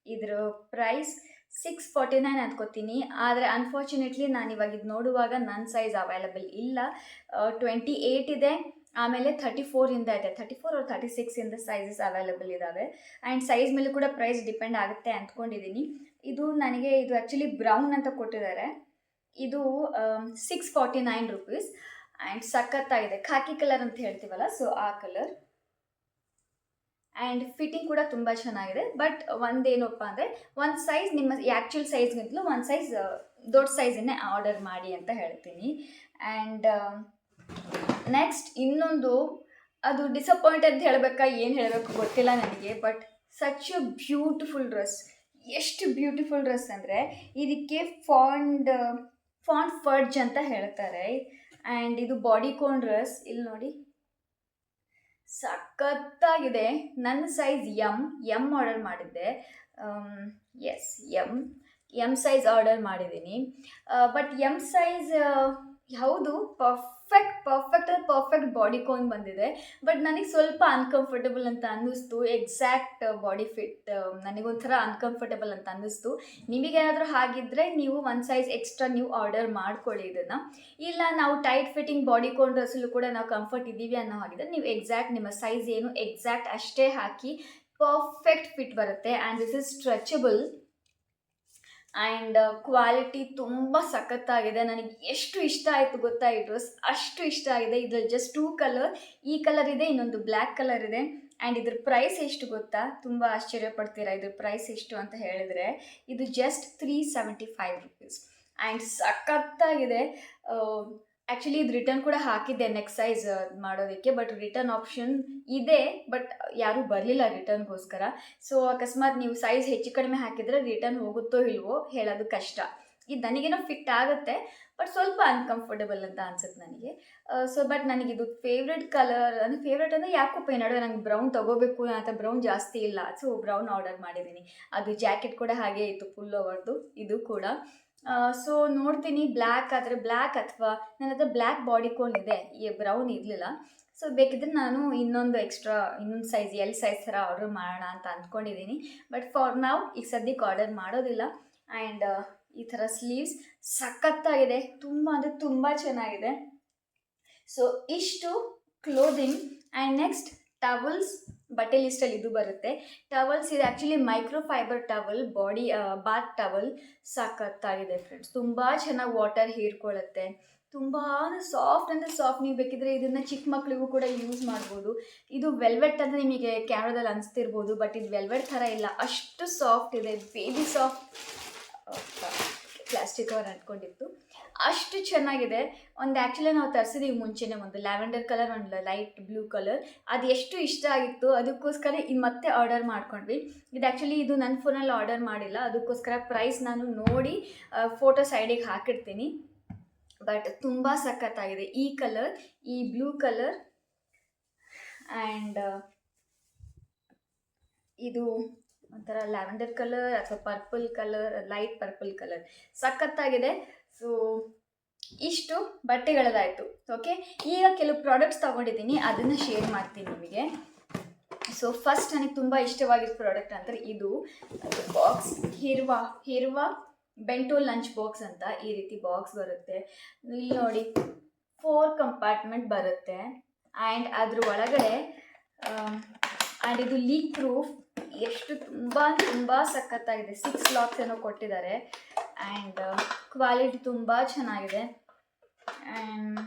ಇದ್ರ ಪ್ರೈಸ್ 649 ಅಂದ್ಕೋತೀನಿ. ಆದರೆ ಅನ್ಫಾರ್ಚುನೇಟ್ಲಿ ನಾನು ಇವಾಗ ಇದು ನೋಡುವಾಗ ನನ್ನ ಸೈಜ್ ಅವೈಲಬಲ್ ಇಲ್ಲ. 28 ಇದೆ, ಆಮೇಲೆ 34 ಇಂದ ಇದೆ, 34 or 36 ಇಂದ ಸೈಜಸ್ ಅವೈಲಬಲ್ ಇದ್ದಾವೆ. ಆ್ಯಂಡ್ ಸೈಜ್ ಮೇಲೆ ಕೂಡ ಪ್ರೈಸ್ ಡಿಪೆಂಡ್ ಆಗುತ್ತೆ ಅಂದ್ಕೊಂಡಿದ್ದೀನಿ. ಇದು ನನಗೆ ಇದು ಆ್ಯಕ್ಚುಲಿ ಬ್ರೌನ್ ಅಂತ ಕೊಟ್ಟಿದ್ದಾರೆ. ಇದು 649 ರುಪೀಸ್. ಆ್ಯಂಡ್ ಸಖತ್ತಾಗಿದೆ, ಖಾಕಿ ಕಲರ್ ಅಂತ ಹೇಳ್ತೀವಲ್ಲ, ಸೊ ಆ ಕಲರ್. ಆ್ಯಂಡ್ ಫಿಟ್ಟಿಂಗ್ ಕೂಡ ತುಂಬ ಚೆನ್ನಾಗಿದೆ. ಬಟ್ ಒಂದೇನಪ್ಪ ಅಂದರೆ, ಒಂದು ಸೈಜ್ ನಿಮ್ಮ ಆ್ಯಕ್ಚುಲ್ ಸೈಜ್ಗಿಂತಲೂ ಒಂದು ಸೈಜ್ ದೊಡ್ಡ ಸೈಜನ್ನೇ ಆರ್ಡರ್ ಮಾಡಿ ಅಂತ ಹೇಳ್ತೀನಿ. ಆ್ಯಂಡ್ ನೆಕ್ಸ್ಟ್ ಇನ್ನೊಂದು, ಅದು ಡಿಸಪಾಯಿಂಟ್ ಅಂತ ಹೇಳಬೇಕಾ ಏನು ಹೇಳಬೇಕು ಗೊತ್ತಿಲ್ಲ ನನಗೆ, but such a beautiful dress. ಎಷ್ಟು ಬ್ಯೂಟಿಫುಲ್ ಡ್ರೆಸ್ ಅಂದರೆ, ಇದಕ್ಕೆ ಫಾಂಡ್ ಫರ್ಜ್ ಅಂತ ಹೇಳ್ತಾರೆ. ಆ್ಯಂಡ್ ಇದು ಬಾಡಿಕೋನ್ ಡ್ರೆಸ್. ಇಲ್ಲಿ ನೋಡಿ, ಸಖತ್ತಾಗಿದೆ. ನನ್ನ ಸೈಜ್ ಎಮ್ ಆರ್ಡರ್ ಮಾಡಿದ್ದೆ. ಎಸ್, ಎಮ್ ಸೈಜ್ ಆರ್ಡರ್ ಮಾಡಿದ್ದೀನಿ. ಬಟ್ ಎಮ್ ಸೈಜ್ ಹೌದು, ಪರ್ಫೆಕ್ಟ್ ಬಾಡಿಕೋನ್ ಬಂದಿದೆ. ಬಟ್ ನನಗೆ ಸ್ವಲ್ಪ ಅನ್ಕಂಫರ್ಟಬಲ್ ಅಂತ ಅನ್ನಿಸ್ತು. ಎಕ್ಸಾಕ್ಟ್ ಬಾಡಿ ಫಿಟ್ ನನಗೊಂಥರ ಅನ್ಕಂಫರ್ಟಬಲ್ ಅಂತ ಅನ್ನಿಸ್ತು. ನಿಮಗೇನಾದರೂ ಹಾಗಿದ್ದರೆ ನೀವು ಒಂದು ಸೈಜ್ ಎಕ್ಸ್ಟ್ರಾ ನೀವು ಆರ್ಡರ್ ಮಾಡ್ಕೊಳ್ಳಿ ಇದನ್ನು. ಇಲ್ಲ ನಾವು ಟೈಟ್ ಫಿಟ್ಟಿಂಗ್ ಬಾಡಿಕೋನ್ ಡ್ರೆಸ್ಸಲ್ಲೂ ಕೂಡ ನಾವು ಕಂಫರ್ಟ್ ಇದ್ದೀವಿ ಅನ್ನೋ ಹಾಗಿದ್ರೆ ನೀವು ಎಕ್ಸಾಕ್ಟ್ ನಿಮ್ಮ ಸೈಜ್ ಏನು ಎಕ್ಸಾಕ್ಟ್ ಅಷ್ಟೇ ಹಾಕಿ, ಪರ್ಫೆಕ್ಟ್ ಫಿಟ್ ಬರುತ್ತೆ. And this is stretchable. And quality ತುಂಬ ಸಖತ್ತಾಗಿದೆ. ನನಗೆ ಎಷ್ಟು ಇಷ್ಟ ಆಯಿತು ಗೊತ್ತಾ ಈ ಡ್ರೆಸ್, ಅಷ್ಟು ಇಷ್ಟ ಆಗಿದೆ. ಇದರಲ್ಲಿ ಜಸ್ಟ್ 2 ಕಲರ್, ಈ ಕಲರ್ ಇದೆ, ಇನ್ನೊಂದು ಬ್ಲ್ಯಾಕ್ ಕಲರ್ ಇದೆ. ಆ್ಯಂಡ್ ಇದ್ರ ಪ್ರೈಸ್ ಎಷ್ಟು ಗೊತ್ತಾ? ತುಂಬ ಆಶ್ಚರ್ಯಪಡ್ತೀರಾ ಇದ್ರ ಪ್ರೈಸ್ ಎಷ್ಟು ಅಂತ ಹೇಳಿದರೆ. ಇದು ಜಸ್ಟ್ 375 ರುಪೀಸ್. ಆ್ಯಂಡ್ ಸಖತ್ತಾಗಿದೆ. ಆ್ಯಕ್ಚುಲಿ ಇದು ರಿಟರ್ನ್ ಕೂಡ ಹಾಕಿದ್ದೆ ನೆಕ್ಸ್ಟ್ ಸೈಜ್ ಮಾಡೋದಕ್ಕೆ, ಬಟ್ ರಿಟರ್ನ್ ಆಪ್ಷನ್ ಇದೆ, ಬಟ್ ಯಾರೂ ಬರಲಿಲ್ಲ ರಿಟರ್ನ್ಗೋಸ್ಕರ. ಸೊ ಅಕಸ್ಮಾತ್ ನೀವು ಸೈಜ್ ಹೆಚ್ಚು ಕಡಿಮೆ ಹಾಕಿದರೆ ರಿಟರ್ನ್ ಹೋಗುತ್ತೋ ಇಲ್ವೋ ಹೇಳೋದು ಕಷ್ಟ. ಇದು ನನಗೇನೋ ಫಿಟ್ ಆಗುತ್ತೆ, ಬಟ್ ಸ್ವಲ್ಪ ಅನ್ಕಂಫರ್ಟಬಲ್ ಅಂತ ಅನ್ಸುತ್ತೆ ನನಗೆ. ಸೊ ಬಟ್ ನನಗಿದು ಫೇವ್ರೆಟ್ ಕಲರ್, ಅಂದರೆ ಫೇವ್ರೆಟ್ ಅಂದರೆ ಯಾಕೋ ನಡುವೆ ನಂಗೆ ಬ್ರೌನ್ ತೊಗೋಬೇಕು ಅಂತ, ಬ್ರೌನ್ ಜಾಸ್ತಿ ಇಲ್ಲ, ಸೊ ಬ್ರೌನ್ ಆರ್ಡರ್ ಮಾಡಿದ್ದೀನಿ. ಅದು ಜಾಕೆಟ್ ಕೂಡ ಹಾಗೆ ಇತ್ತು, ಫುಲ್ ಓವರ್ದು. ಇದು ಕೂಡ ಸೊ ನೋಡ್ತೀನಿ, ಬ್ಲ್ಯಾಕ್ ಆದರೆ ಬ್ಲ್ಯಾಕ್, ಅಥವಾ ನನ್ನ ಹತ್ರ ಬ್ಲ್ಯಾಕ್ ಬಾಡಿಕೋನ್ ಇದೆ, ಈ ಬ್ರೌನ್ ಇರಲಿಲ್ಲ. ಸೊ ಬೇಕಿದ್ರೆ ನಾನು ಇನ್ನೊಂದು ಸೈಜ್ ಎಲ್ ಸೈಜ್ ಥರ ಆರ್ಡರ್ ಮಾಡೋಣ ಅಂತ ಅಂದ್ಕೊಂಡಿದ್ದೀನಿ. ಬಟ್ ಫಾರ್ ನಾವು ಈಗ ಸದ್ಯಕ್ಕೆ ಆರ್ಡರ್ ಮಾಡೋದಿಲ್ಲ. ಆ್ಯಂಡ್ ಈ ಥರ ಸ್ಲೀವ್ಸ್ ಸಖತ್ತಾಗಿದೆ, ತುಂಬ ಅಂದರೆ ತುಂಬ ಚೆನ್ನಾಗಿದೆ. ಸೊ ಇಷ್ಟು ಕ್ಲೋದಿಂಗ್. And next towels. ಬಟ್ಟೆ ಲಿಸ್ಟಲ್ಲಿ ಇದು ಬರುತ್ತೆ. ಟವಲ್ಸ್ ಇದು actually micro fibre towel, bath towel. ಸಖತ್ತಾಗಿದೆ ಫ್ರೆಂಡ್ಸ್, ತುಂಬ ಚೆನ್ನಾಗಿ ವಾಟರ್ ಹೀರ್ಕೊಳ್ಳುತ್ತೆ, ತುಂಬ ಸಾಫ್ಟ್ ಅಂದರೆ ಸಾಫ್ಟ್. ನೀವು ಬೇಕಿದ್ರೆ ಇದನ್ನು ಚಿಕ್ಕ ಮಕ್ಕಳಿಗೂ ಕೂಡ ಯೂಸ್ ಮಾಡ್ಬೋದು. ಇದು ವೆಲ್ವೆಟ್ ಅಂತ ನಿಮಗೆ ಕ್ಯಾಮ್ರಾದಲ್ಲಿ ಅನಿಸ್ತಿರ್ಬೋದು, ಬಟ್ ಇದು ವೆಲ್ವೆಟ್ ಥರ ಇಲ್ಲ, ಅಷ್ಟು ಸಾಫ್ಟ್ ಇದೆ, ಬೇಬಿ ಸಾಫ್ಟ್. ಪ್ಲಾಸ್ಟಿಕ್ ಕವರ್ ಅಂಟ್ಕೊಂಡಿತ್ತು, ಅಷ್ಟು ಚೆನ್ನಾಗಿದೆ. ಒಂದು ಆ್ಯಕ್ಚುಲಿ ನಾವು ತರಿಸಿದ್ದೀವಿ ಮುಂಚೆನೇ, ಒಂದು ಲ್ಯಾವೆಂಡರ್ ಕಲರ್, ಒಂದು ಲೈಟ್ ಬ್ಲೂ ಕಲರ್. ಅದು ಎಷ್ಟು ಇಷ್ಟ ಆಗಿತ್ತು, ಅದಕ್ಕೋಸ್ಕರ ಇದು ಮತ್ತೆ ಆರ್ಡರ್ ಮಾಡ್ಕೊಂಡ್ವಿ. ಇದು ಆ್ಯಕ್ಚುಲಿ ಇದು ನನ್ನ ಫೋನಲ್ಲಿ ಆರ್ಡರ್ ಮಾಡಿಲ್ಲ, ಅದಕ್ಕೋಸ್ಕರ ಪ್ರೈಸ್ ನಾನು ನೋಡಿ ಫೋಟೋ ಸೈಡಿಗೆ ಹಾಕಿರ್ತೀನಿ. ಬಟ್ ತುಂಬ ಸಖತ್ತಾಗಿದೆ. ಈ ಕಲರ್, ಈ ಬ್ಲೂ ಕಲರ್, ಆ್ಯಂಡ್ ಇದು ಒಂಥರ ಲ್ಯಾವೆಂಡರ್ ಕಲರ್ ಅಥವಾ purple colour, light purple colour, ಸಖತ್ತಾಗಿದೆ. ಸೊ ಇಷ್ಟು ಬಟ್ಟೆಗಳದಾಯಿತು. ಓಕೆ, ಈಗ ಕೆಲವು ಪ್ರಾಡಕ್ಟ್ಸ್ ತೊಗೊಂಡಿದ್ದೀನಿ, ಅದನ್ನು ಶೇರ್ ಮಾಡ್ತೀನಿ ನಿಮಗೆ. ಸೊ ಫಸ್ಟ್ ನನಗೆ ತುಂಬ ಇಷ್ಟವಾಗಿದ್ದ ಪ್ರಾಡಕ್ಟ್ ಅಂದರೆ ಇದು ಬಾಕ್ಸ್, ಹಿರ್ವಾ ಬೆಂಟೋ ಲಂಚ್ ಬಾಕ್ಸ್ ಅಂತ. ಈ ರೀತಿ ಬಾಕ್ಸ್ ಬರುತ್ತೆ. ಇಲ್ಲಿ ನೋಡಿ 4 ಕಂಪಾರ್ಟ್ಮೆಂಟ್ ಬರುತ್ತೆ. ಆ್ಯಂಡ್ ಅದ್ರ ಒಳಗಡೆ ಆ್ಯಂಡ್ ಇದು ಲೀಕ್ ಪ್ರೂಫ್, ಎಷ್ಟು ತುಂಬ ಸಖತ್ತಾಗಿದೆ. 6 ಲಾಕ್ಸ್ ಏನೋ ಕೊಟ್ಟಿದ್ದಾರೆ. ಆ್ಯಂಡ್ ಕ್ವಾಲಿಟಿ ತುಂಬ ಚೆನ್ನಾಗಿದೆ. ಆ್ಯಂಡ್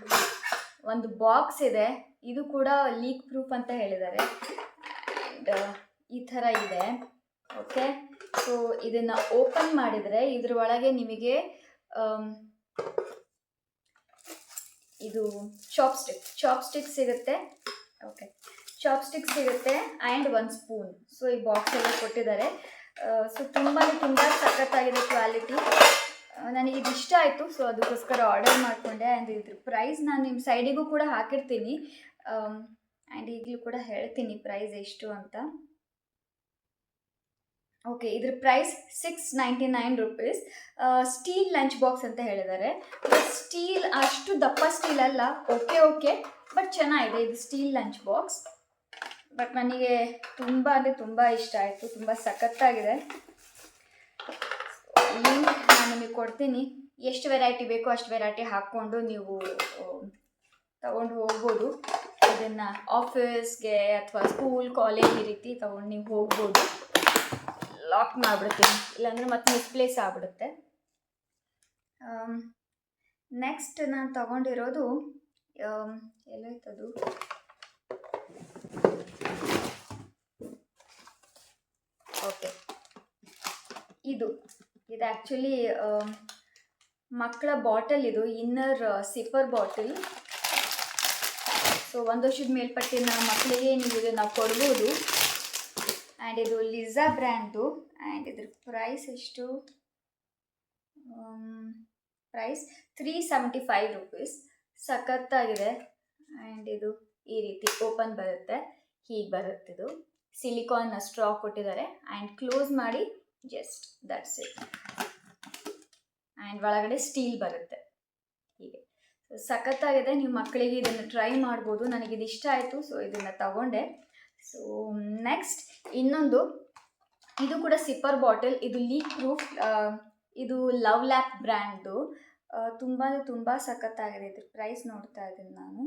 ಒಂದು ಬಾಕ್ಸ್ ಇದೆ, ಇದು ಕೂಡ ಲೀಕ್ ಪ್ರೂಫ್ ಅಂತ ಹೇಳಿದ್ದಾರೆ. ಆ್ಯಂಡ್ ಈ ಥರ ಇದೆ. ಓಕೆ, ಸೊ ಇದನ್ನು ಓಪನ್ ಮಾಡಿದರೆ ಇದ್ರ ಒಳಗೆ ನಿಮಗೆ ಇದು ಚಾಪ್ಸ್ಟಿಕ್ ಸಿಗುತ್ತೆ. ಓಕೆ, ಚಾಪ್ಸ್ಟಿಕ್ ಸಿಗುತ್ತೆ ಆ್ಯಂಡ್ 1 ಸ್ಪೂನ್. ಸೊ ಈ ಬಾಕ್ಸ್ ಎಲ್ಲ ಕೊಟ್ಟಿದ್ದಾರೆ. ಸೊ ತುಂಬ ಸಖತ್ತಾಗಿದೆ ಕ್ವಾಲಿಟಿ. ನನಗಿದು ಇಷ್ಟ ಆಯಿತು, ಸೊ ಅದಕ್ಕೋಸ್ಕರ ಆರ್ಡರ್ ಮಾಡಿಕೊಂಡೆ. ಆ್ಯಂಡ್ ಇದ್ರ ಪ್ರೈಸ್ ನಾನು ನಿಮ್ಮ ಸೈಡಿಗೂ ಕೂಡ ಹಾಕಿರ್ತೀನಿ. ಆ್ಯಂಡ್ ಈಗಲೂ ಕೂಡ ಹೇಳ್ತೀನಿ ಪ್ರೈಸ್ ಎಷ್ಟು ಅಂತ. ಓಕೆ, ಇದ್ರ price 699 rupees. Steel lunch box ಅಂತ ಹೇಳಿದ್ದಾರೆ. ಸ್ಟೀಲ್ ಅಷ್ಟು ದಪ್ಪ ಸ್ಟೀಲ್ ಅಲ್ಲ, ಓಕೆ ಬಟ್ ಚೆನ್ನಾಗಿದೆ ಇದು ಸ್ಟೀಲ್ ಲಂಚ್ ಬಾಕ್ಸ್. ಬಟ್ ನನಗೆ ತುಂಬ ಇಷ್ಟ ಆಯಿತು, ತುಂಬ ಸಖತ್ತಾಗಿದೆ. ಲಿಂಕ್ ನಾನು ನಿಮಗೆ ಕೊಡ್ತೀನಿ. ಎಷ್ಟು ವೆರೈಟಿ ಬೇಕೋ ಅಷ್ಟು ವೆರೈಟಿ ಹಾಕ್ಕೊಂಡು ನೀವು ತಗೊಂಡು ಹೋಗ್ಬೋದು. ಇದನ್ನು ಆಫೀಸ್ಗೆ ಅಥವಾ ಸ್ಕೂಲ್ ಕಾಲೇಜ್ ಈ ರೀತಿ ತಗೊಂಡು ನೀವು ಹೋಗ್ಬೋದು. ಲಾಕ್ ಮಾಡಿಬಿಡ್ತೀನಿ, ಇಲ್ಲಾಂದರೆ ಮತ್ತೆ ಮಿಸ್ಪ್ಲೇಸ್ ಆಗಿಬಿಡುತ್ತೆ. ನೆಕ್ಸ್ಟ್ ನಾನು ತಗೊಂಡಿರೋದು ಎಲ್ಲೋಯ್ತದು, ಓಕೆ, ಇದು ಆ್ಯಕ್ಚುಲಿ ಮಕ್ಕಳ ಬಾಟಲ್. ಇದು ಇನ್ನರ್ ಸಿಪ್ಪರ್ ಬಾಟಲ್. ಸೊ 1 ವರ್ಷದ ಮೇಲ್ಪಟ್ಟಿನ ಮಕ್ಕಳಿಗೆ ನೀವು ಇದನ್ನು ಕೊಡ್ಬೋದು. ಆ್ಯಂಡ್ ಇದು ಲಿಝಾ ಬ್ರ್ಯಾಂಡ್ದು. ಆ್ಯಂಡ್ ಇದ್ರ ಪ್ರೈಸ್ ಎಷ್ಟು, ಪ್ರೈಸ್ 375 ರುಪೀಸ್. ಸಖತ್ತಾಗಿದೆ. ಆ್ಯಂಡ್ ಇದು ಈ ರೀತಿ ಓಪನ್ ಬರುತ್ತೆ, ಹೀಗೆ ಬರುತ್ತೆ. ಇದು ಸಿಲಿಕಾನ್ ಸ್ಟ್ರಾ ಕೊಟ್ಟಿದ್ದಾರೆ. ಆ್ಯಂಡ್ ಕ್ಲೋಸ್ ಮಾಡಿ ಜಸ್ಟ್ ದಟ್ಸ್ ಇಟ್. ಆ್ಯಂಡ್ ಒಳಗಡೆ ಸ್ಟೀಲ್ ಬರುತ್ತೆ ಹೀಗೆ. ಸೊ ಸಖತ್ತಾಗಿದೆ, ನೀವು ಮಕ್ಕಳಿಗೆ ಇದನ್ನು ಟ್ರೈ ಮಾಡ್ಬೋದು. ನನಗಿದು ಇಷ್ಟ ಆಯಿತು, ಸೊ ಇದನ್ನು ತಗೊಂಡೆ. ಸೊ ನೆಕ್ಸ್ಟ್ ಇನ್ನೊಂದು, ಇದು ಕೂಡ ಸಿಪ್ಪರ್ ಬಾಟಲ್. ಇದು ಲೀಕ್ ಪ್ರೂಫ್. ಇದು ಲವ್ ಲ್ಯಾಪ್ ಬ್ರ್ಯಾಂಡ್ದು. ತುಂಬ ಸಖತ್ತಾಗಿದೆ. ಇದ್ರ ಪ್ರೈಸ್ ನೋಡ್ತಾ ಇದ್ದೀನಿ ನಾನು.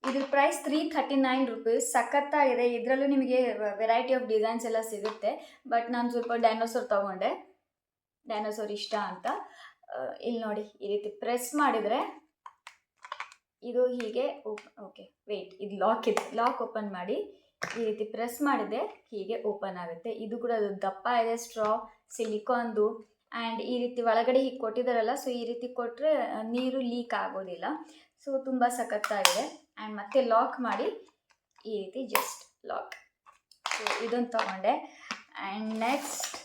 ಇದ್ರ ಪ್ರೈಸ್ 339 ರುಪೀಸ್. ಸಖತ್ತಾಗಿದೆ. ಇದರಲ್ಲೂ ನಿಮಗೆ ವೆರೈಟಿ ಆಫ್ ಡಿಸೈನ್ಸ್ ಎಲ್ಲ ಸಿಗುತ್ತೆ. ಬಟ್ ನಾನು ಸ್ವಲ್ಪ ಡೈನೋಸರ್ ತೊಗೊಂಡೆ, ಡೈನೋಸರ್ ಇಷ್ಟ ಅಂತ. ಇಲ್ಲಿ ನೋಡಿ, ಈ ರೀತಿ ಪ್ರೆಸ್ ಮಾಡಿದರೆ ಇದು ಹೀಗೆ ಓಕೆ ವೆಯ್ಟ್, ಇದು ಲಾಕ್ ಓಪನ್ ಮಾಡಿ ಈ ರೀತಿ ಪ್ರೆಸ್ ಮಾಡಿದೆ, ಹೀಗೆ ಓಪನ್ ಆಗುತ್ತೆ. ಇದು ಕೂಡ ದಪ್ಪ ಇದೆ, ಸ್ಟ್ರಾ ಸಿಲಿಕಾನ್ದು. ಆ್ಯಂಡ್ ಈ ರೀತಿ ಒಳಗಡೆ ಹೀಗೆ ಕೊಟ್ಟಿದ್ದಾರಲ್ಲ, ಸೊ ಈ ರೀತಿ ಕೊಟ್ಟರೆ ನೀರು ಲೀಕ್ ಆಗೋದಿಲ್ಲ. ಸೊ ತುಂಬ ಸಖತ್ತಾಗಿದೆ. ಆ್ಯಂಡ್ ಮತ್ತೆ ಲಾಕ್ ಮಾಡಿ ಈ ರೀತಿ ಜಸ್ಟ್ ಲಾಕ್. ಸೊ ಇದನ್ನು ತಗೊಂಡೆ. ಆ್ಯಂಡ್ ನೆಕ್ಸ್ಟ್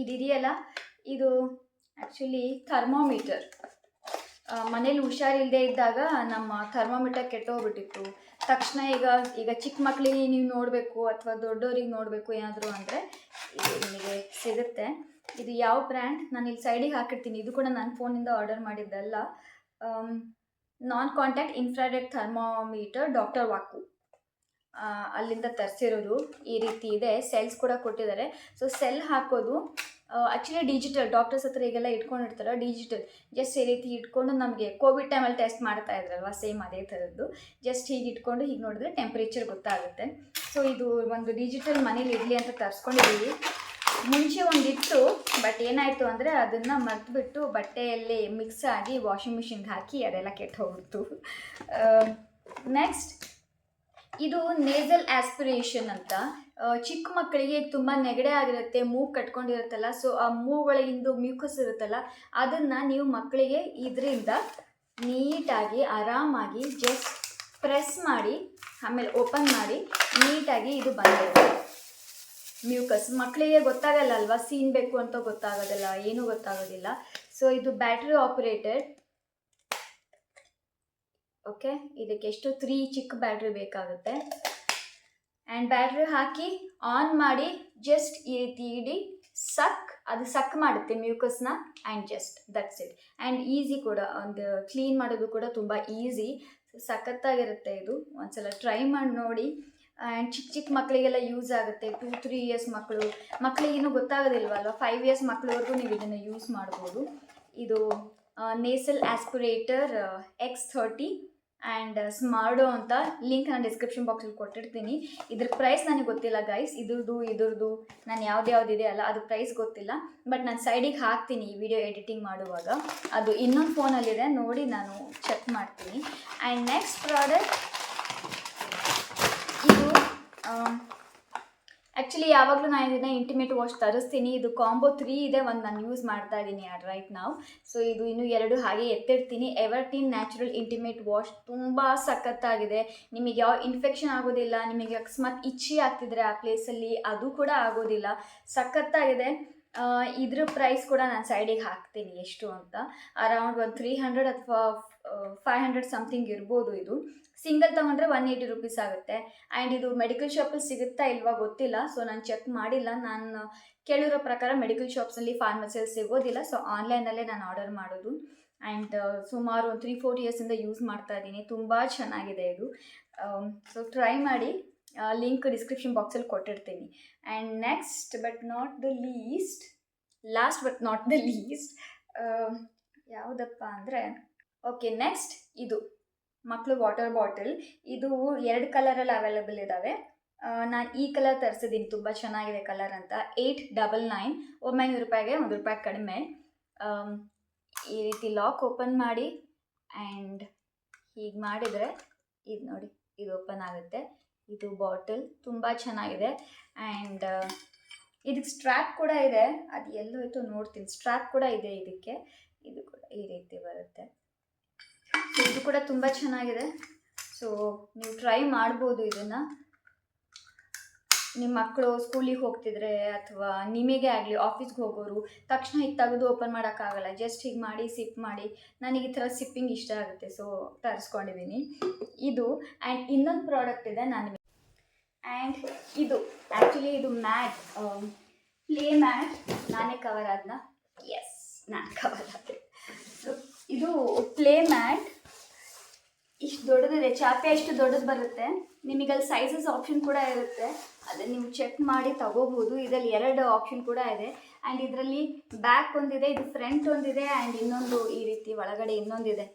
ಇದಿದೆಯಲ್ಲ, ಇದು ಆ್ಯಕ್ಚುಲಿ ಥರ್ಮೋಮೀಟರ್. ಮನೇಲಿ ಹುಷಾರಿಲ್ಲದೆ ಇದ್ದಾಗ ನಮ್ಮ ಥರ್ಮೋಮೀಟರ್ ಕೆಟ್ಟೋಗ್ಬಿಟ್ಟಿತ್ತು. ತಕ್ಷಣ ಈಗ ಚಿಕ್ಕ ಮಕ್ಕಳಿಗೆ ನೀವು ನೋಡಬೇಕು ಅಥವಾ ದೊಡ್ಡವ್ರಿಗೆ ನೋಡಬೇಕು ಏನಾದರೂ ಅಂದರೆ ಇದು ನಿಮಗೆ ಸಿಗುತ್ತೆ. ಇದು ಯಾವ ಬ್ರ್ಯಾಂಡ್ ನಾನು ಇಲ್ಲಿ ಸೈಡಿಗೆ ಹಾಕಿರ್ತೀನಿ. ಇದು ಕೂಡ ನನ್ನ ಫೋನಿಂದ ಆರ್ಡರ್ ಮಾಡಿದ್ದಲ್ಲ. Non contact infrared thermometer doctor ವಾಕು, ಅಲ್ಲಿಂದ ತರಿಸಿರೋದು. ಈ ರೀತಿ ಇದೆ, ಸೆಲ್ಸ್ ಕೂಡ ಕೊಟ್ಟಿದ್ದಾರೆ. ಸೊ ಸೆಲ್ ಹಾಕೋದು ಆ್ಯಕ್ಚುಲಿ ಡಿಜಿಟಲ್. ಡಾಕ್ಟರ್ಸ್ ಹತ್ರ ಈಗೆಲ್ಲ ಇಟ್ಕೊಂಡಿರ್ತಾರೆ ಡಿಜಿಟಲ್. ಜಸ್ಟ್ ಈ ರೀತಿ ಇಟ್ಕೊಂಡು, ನಮಗೆ ಕೋವಿಡ್ ಟೈಮಲ್ಲಿ ಟೆಸ್ಟ್ ಮಾಡ್ತಾ ಇದ್ರಲ್ವ, ಸೇಮ್ ಅದೇ ಥರದ್ದು. ಜಸ್ಟ್ ಹೀಗೆ ಇಟ್ಕೊಂಡು ಹೀಗೆ ನೋಡಿದ್ರೆ ಟೆಂಪ್ರೇಚರ್ ಗೊತ್ತಾಗುತ್ತೆ. ಸೊ ಇದು ಒಂದು ಡಿಜಿಟಲ್ ಮನೇಲಿ ಇರಲಿ ಅಂತ ತರಿಸ್ಕೊಂಡಿದ್ದೀವಿ. ಮುಂಚೆ ಒಂದಿತ್ತು, ಬಟ್ ಏನಾಯಿತು ಅಂದರೆ ಅದನ್ನು ಮರೆತುಬಿಟ್ಟು ಬಟ್ಟೆಯಲ್ಲಿ ಮಿಕ್ಸ್ ಆಗಿ ವಾಷಿಂಗ್ ಮಿಷಿನ್ಗೆ ಹಾಕಿ ಅದೆಲ್ಲ ಕೆಟ್ಟು ಹೋಗ್ಬಿಡ್ತು. ನೆಕ್ಸ್ಟ್ ಇದು ನೇಸಲ್ ಆಸ್ಪಿರೇಷನ್ ಅಂತ. ಚಿಕ್ಕ ಮಕ್ಕಳಿಗೆ ತುಂಬ ನೆಗಡೆ ಆಗಿರುತ್ತೆ, ಮೂಗು ಕಟ್ಕೊಂಡಿರುತ್ತಲ್ಲ, ಸೊ ಆ ಮೂಗೊಳಗಿಂದು ಮ್ಯೂಕಸ್ ಇರುತ್ತಲ್ಲ, ಅದನ್ನು ನೀವು ಮಕ್ಕಳಿಗೆ ಇದರಿಂದ ನೀಟಾಗಿ ಆರಾಮಾಗಿ ಜಸ್ಟ್ ಪ್ರೆಸ್ ಮಾಡಿ ಆಮೇಲೆ ಓಪನ್ ಮಾಡಿ ನೀಟಾಗಿ ಇದು ಬಂದಿರುತ್ತೆ. ಮ್ಯೂಕಸ್ ಮಕ್ಕಳಿಗೆ ಗೊತ್ತಾಗಲ್ಲ ಅಲ್ವಾ, ಸೀನ್ ಬೇಕು ಅಂತ ಗೊತ್ತಾಗೋದಿಲ್ಲ, ಏನೂ ಗೊತ್ತಾಗೋದಿಲ್ಲ. ಸೊ ಇದು ಬ್ಯಾಟ್ರಿ ಆಪರೇಟೆಡ್. ಓಕೆ, ಇದಕ್ಕೆ ಎಷ್ಟು 3 ಚಿಕ್ಕ ಬ್ಯಾಟ್ರಿ ಬೇಕಾಗುತ್ತೆ. ಆ್ಯಂಡ್ ಬ್ಯಾಟ್ರಿ ಹಾಕಿ ಆನ್ ಮಾಡಿ ಜಸ್ಟ್ ಈ ರೀತಿ ಇಡಿ, ಅದು ಸಕ್ ಮಾಡುತ್ತೆ ಮ್ಯೂಕಸ್ನ, and just that's it. And easy ಕೂಡ, ಒಂದು ಕ್ಲೀನ್ ಮಾಡೋದು ಕೂಡ ತುಂಬ ಈಸಿ. ಸಖತ್ತಾಗಿರುತ್ತೆ ಇದು, ಒಂದ್ಸಲ ಟ್ರೈ ಮಾಡಿ ನೋಡಿ. ಆ್ಯಂಡ್ ಚಿಕ್ಕ ಚಿಕ್ಕ ಮಕ್ಕಳಿಗೆಲ್ಲ ಯೂಸ್ ಆಗುತ್ತೆ. 2-3 ಇಯರ್ಸ್ ಮಕ್ಕಳಿಗೇನು ಗೊತ್ತಾಗೋದಿಲ್ವಲ್ವ, 5 ಇಯರ್ಸ್ ಮಕ್ಕಳವರೆಗೂ ನೀವು ಇದನ್ನು ಯೂಸ್ ಮಾಡ್ಬೋದು. ಇದು ನೇಸಲ್ ಆಸ್ಪಿರೇಟರ್ X30 ಆ್ಯಂಡ್ ಸ್ಮಾರ್ಡೋ ಅಂತ. ಲಿಂಕ್ ನಾನು ಡಿಸ್ಕ್ರಿಪ್ಷನ್ ಬಾಕ್ಸಲ್ಲಿ ಕೊಟ್ಟಿರ್ತೀನಿ. ಇದ್ರ ಪ್ರೈಸ್ ನನಗೆ ಗೊತ್ತಿಲ್ಲ ಗೈಸ್, ಇದ್ರದ್ದು ನಾನು ಯಾವ್ದಿದೆ ಅಲ್ಲ ಅದು ಪ್ರೈಸ್ ಗೊತ್ತಿಲ್ಲ, ಬಟ್ ನಾನು ಸೈಡಿಗೆ ಹಾಕ್ತೀನಿ ಈ ವಿಡಿಯೋ ಎಡಿಟಿಂಗ್ ಮಾಡುವಾಗ. ಅದು ಇನ್ನೊಂದು ಫೋನಲ್ಲಿದೆ, ನೋಡಿ ನಾನು ಚೆಕ್ ಮಾಡ್ತೀನಿ. ಆ್ಯಂಡ್ ನೆಕ್ಸ್ಟ್ ಪ್ರಾಡಕ್ಟ್ ಇದು ಆ್ಯಕ್ಚುಲಿ ಯಾವಾಗಲೂ ನಾನು ಇದನ್ನು ಇಂಟಿಮೇಟ್ ವಾಶ್ ತರಿಸ್ತೀನಿ. ಇದು ಕಾಂಬೋ 3 ಇದೆ, ಒಂದು ನಾನು ಯೂಸ್ ಮಾಡ್ತಾ ಇದ್ದೀನಿ ರೈಟ್ ನಾವು. ಸೊ ಇದು ಇನ್ನೂ 2 ಹಾಗೆ ಎತ್ತಿರ್ತೀನಿ. ಎವರ್ಟೀನ್ ನ್ಯಾಚುರಲ್ ಇಂಟಿಮೇಟ್ ವಾಶ್ ತುಂಬ ಸಖತ್ತಾಗಿದೆ. ನಿಮಗೆ ಯಾವ ಇನ್ಫೆಕ್ಷನ್ ಆಗೋದಿಲ್ಲ, ನಿಮಗೆ ಅಕಸ್ಮಾತ್ ಇಚ್ಚಿ ಆಗ್ತಿದ್ರೆ ಆ ಪ್ಲೇಸಲ್ಲಿ ಅದು ಕೂಡ ಆಗೋದಿಲ್ಲ. ಸಖತ್ತಾಗಿದೆ. ಇದ್ರ ಪ್ರೈಸ್ ಕೂಡ ನಾನು ಸೈಡಿಗೆ ಹಾಕ್ತೀನಿ ಎಷ್ಟು ಅಂತ. ಅರೌಂಡ್ ಒಂದು 300 ಅಥವಾ 500 ಸಮಥಿಂಗ್ ಇರ್ಬೋದು. ಇದು ಸಿಂಗಲ್ ತೊಗೊಂಡ್ರೆ 180 ರುಪೀಸ್ ಆಗುತ್ತೆ. ಆ್ಯಂಡ್ ಇದು ಮೆಡಿಕಲ್ ಶಾಪಲ್ಲಿ ಸಿಗುತ್ತಾ ಇಲ್ವಾ ಗೊತ್ತಿಲ್ಲ, ಸೊ ನಾನು ಚೆಕ್ ಮಾಡಿಲ್ಲ. ನಾನು ಕೇಳಿರೋ ಪ್ರಕಾರ ಮೆಡಿಕಲ್ ಶಾಪ್ಸಲ್ಲಿ ಫಾರ್ಮಸಿಯಲ್ಲಿ ಸಿಗೋದಿಲ್ಲ, ಸೊ ಆನ್ಲೈನಲ್ಲೇ ನಾನು ಆರ್ಡರ್ ಮಾಡೋದು. ಆ್ಯಂಡ್ ಸುಮಾರು ಒಂದು 3-4 ಇಯರ್ಸಿಂದ ಯೂಸ್ ಮಾಡ್ತಾ ಇದ್ದೀನಿ. ತುಂಬ ಚೆನ್ನಾಗಿದೆ ಇದು. ಸೊ ಟ್ರೈ ಮಾಡಿ, ಲಿಂಕ್ ಡಿಸ್ಕ್ರಿಪ್ಷನ್ ಬಾಕ್ಸಲ್ಲಿ ಕೊಟ್ಟಿರ್ತೀನಿ. And last but not the least ಯಾವುದಪ್ಪ ಅಂದರೆ, ಓಕೆ ನೆಕ್ಸ್ಟ್ ಇದು ಮಕ್ಕಳು ವಾಟರ್ ಬಾಟಲ್. ಇದು 2 ಕಲರಲ್ಲಿ ಅವೈಲೇಬಲ್ ಇದ್ದಾವೆ. ನಾನು ಈ ಕಲರ್ ತರಿಸಿದ್ದೀನಿ, ತುಂಬ ಚೆನ್ನಾಗಿದೆ ಕಲರ್ ಅಂತ. 899, 900 ರೂಪಾಯಿಗೆ ₹1 ಕಡಿಮೆ. ಈ ರೀತಿ ಲಾಕ್ ಓಪನ್ ಮಾಡಿ ಆ್ಯಂಡ್ ಹೀಗೆ ಮಾಡಿದರೆ ಇದು ನೋಡಿ, ಇದು ಓಪನ್ ಆಗುತ್ತೆ. ಇದು ಬಾಟಲ್ ತುಂಬ ಚೆನ್ನಾಗಿದೆ. ಆ್ಯಂಡ್ ಇದಕ್ಕೆ ಸ್ಟ್ರ್ಯಾಪ್ ಕೂಡ ಇದೆ, ಅದು ಎಲ್ಲೋಯ್ತು ನೋಡ್ತೀನಿ. ಸ್ಟ್ರ್ಯಾಪ್ ಕೂಡ ಇದೆ ಇದಕ್ಕೆ, ಇದು ಕೂಡ ಈ ರೀತಿ ಬರುತ್ತೆ. ಸೊ ಇದು ಕೂಡ ತುಂಬ ಚೆನ್ನಾಗಿದೆ. ಸೊ ನೀವು ಟ್ರೈ ಮಾಡ್ಬೋದು ಇದನ್ನು. ನಿಮ್ಮ ಮಕ್ಕಳು ಸ್ಕೂಲಿಗೆ ಹೋಗ್ತಿದ್ರೆ ಅಥವಾ ನಿಮಗೆ ಆಗಲಿ ಆಫೀಸ್ಗೆ ಹೋಗೋರು ತಕ್ಷಣ ಹೀಗೆ ತೆಗೆದು ಓಪನ್ ಮಾಡೋಕ್ಕಾಗಲ್ಲ, ಜಸ್ಟ್ ಹೀಗೆ ಮಾಡಿ ಸಿಪ್ ಮಾಡಿ. ನನಗೆ ಈ ಥರ ಸಿಪ್ಪಿಂಗ್ ಇಷ್ಟ ಆಗುತ್ತೆ, ಸೊ ತರಿಸ್ಕೊಂಡಿದ್ದೀನಿ ಇದು. ಆ್ಯಂಡ್ ಇನ್ನೊಂದು ಪ್ರಾಡಕ್ಟ್ ಇದೆ ಆ್ಯಂಡ್ ಇದು ಆ್ಯಕ್ಚುಲಿ ಇದು ಮ್ಯಾಟ್, ಪ್ಲೇ ಮ್ಯಾಟ್. ನಾನೇ ಕವರ್ ಆದ್ನ, ಎಸ್ ನಾನು ಕವರ್ ಆದೆ. ಸೊ ಇದು ಪ್ಲೇ ಮ್ಯಾಟ್ ಇಷ್ಟು ದೊಡ್ಡದಿದೆ, ಚಾಪೆ ಇಷ್ಟು ದೊಡ್ಡದು ಬರುತ್ತೆ. ನಿಮಗಲ್ಲಿ ಸೈಜಸ್ ಆಪ್ಷನ್ ಕೂಡ ಇರುತ್ತೆ, ಅದನ್ನು ನೀವು ಚೆಕ್ ಮಾಡಿ ತಗೋಬೋದು. ಇದರಲ್ಲಿ 2 ಆಪ್ಷನ್ ಕೂಡ ಇದೆ. ಆ್ಯಂಡ್ ಇದರಲ್ಲಿ ಬ್ಯಾಕ್ ಒಂದಿದೆ, ಇದು ಫ್ರಂಟ್ ಒಂದಿದೆ, ಆ್ಯಂಡ್ ಇನ್ನೊಂದು ಈ ರೀತಿ ಒಳಗಡೆ ಇನ್ನೊಂದಿದೆ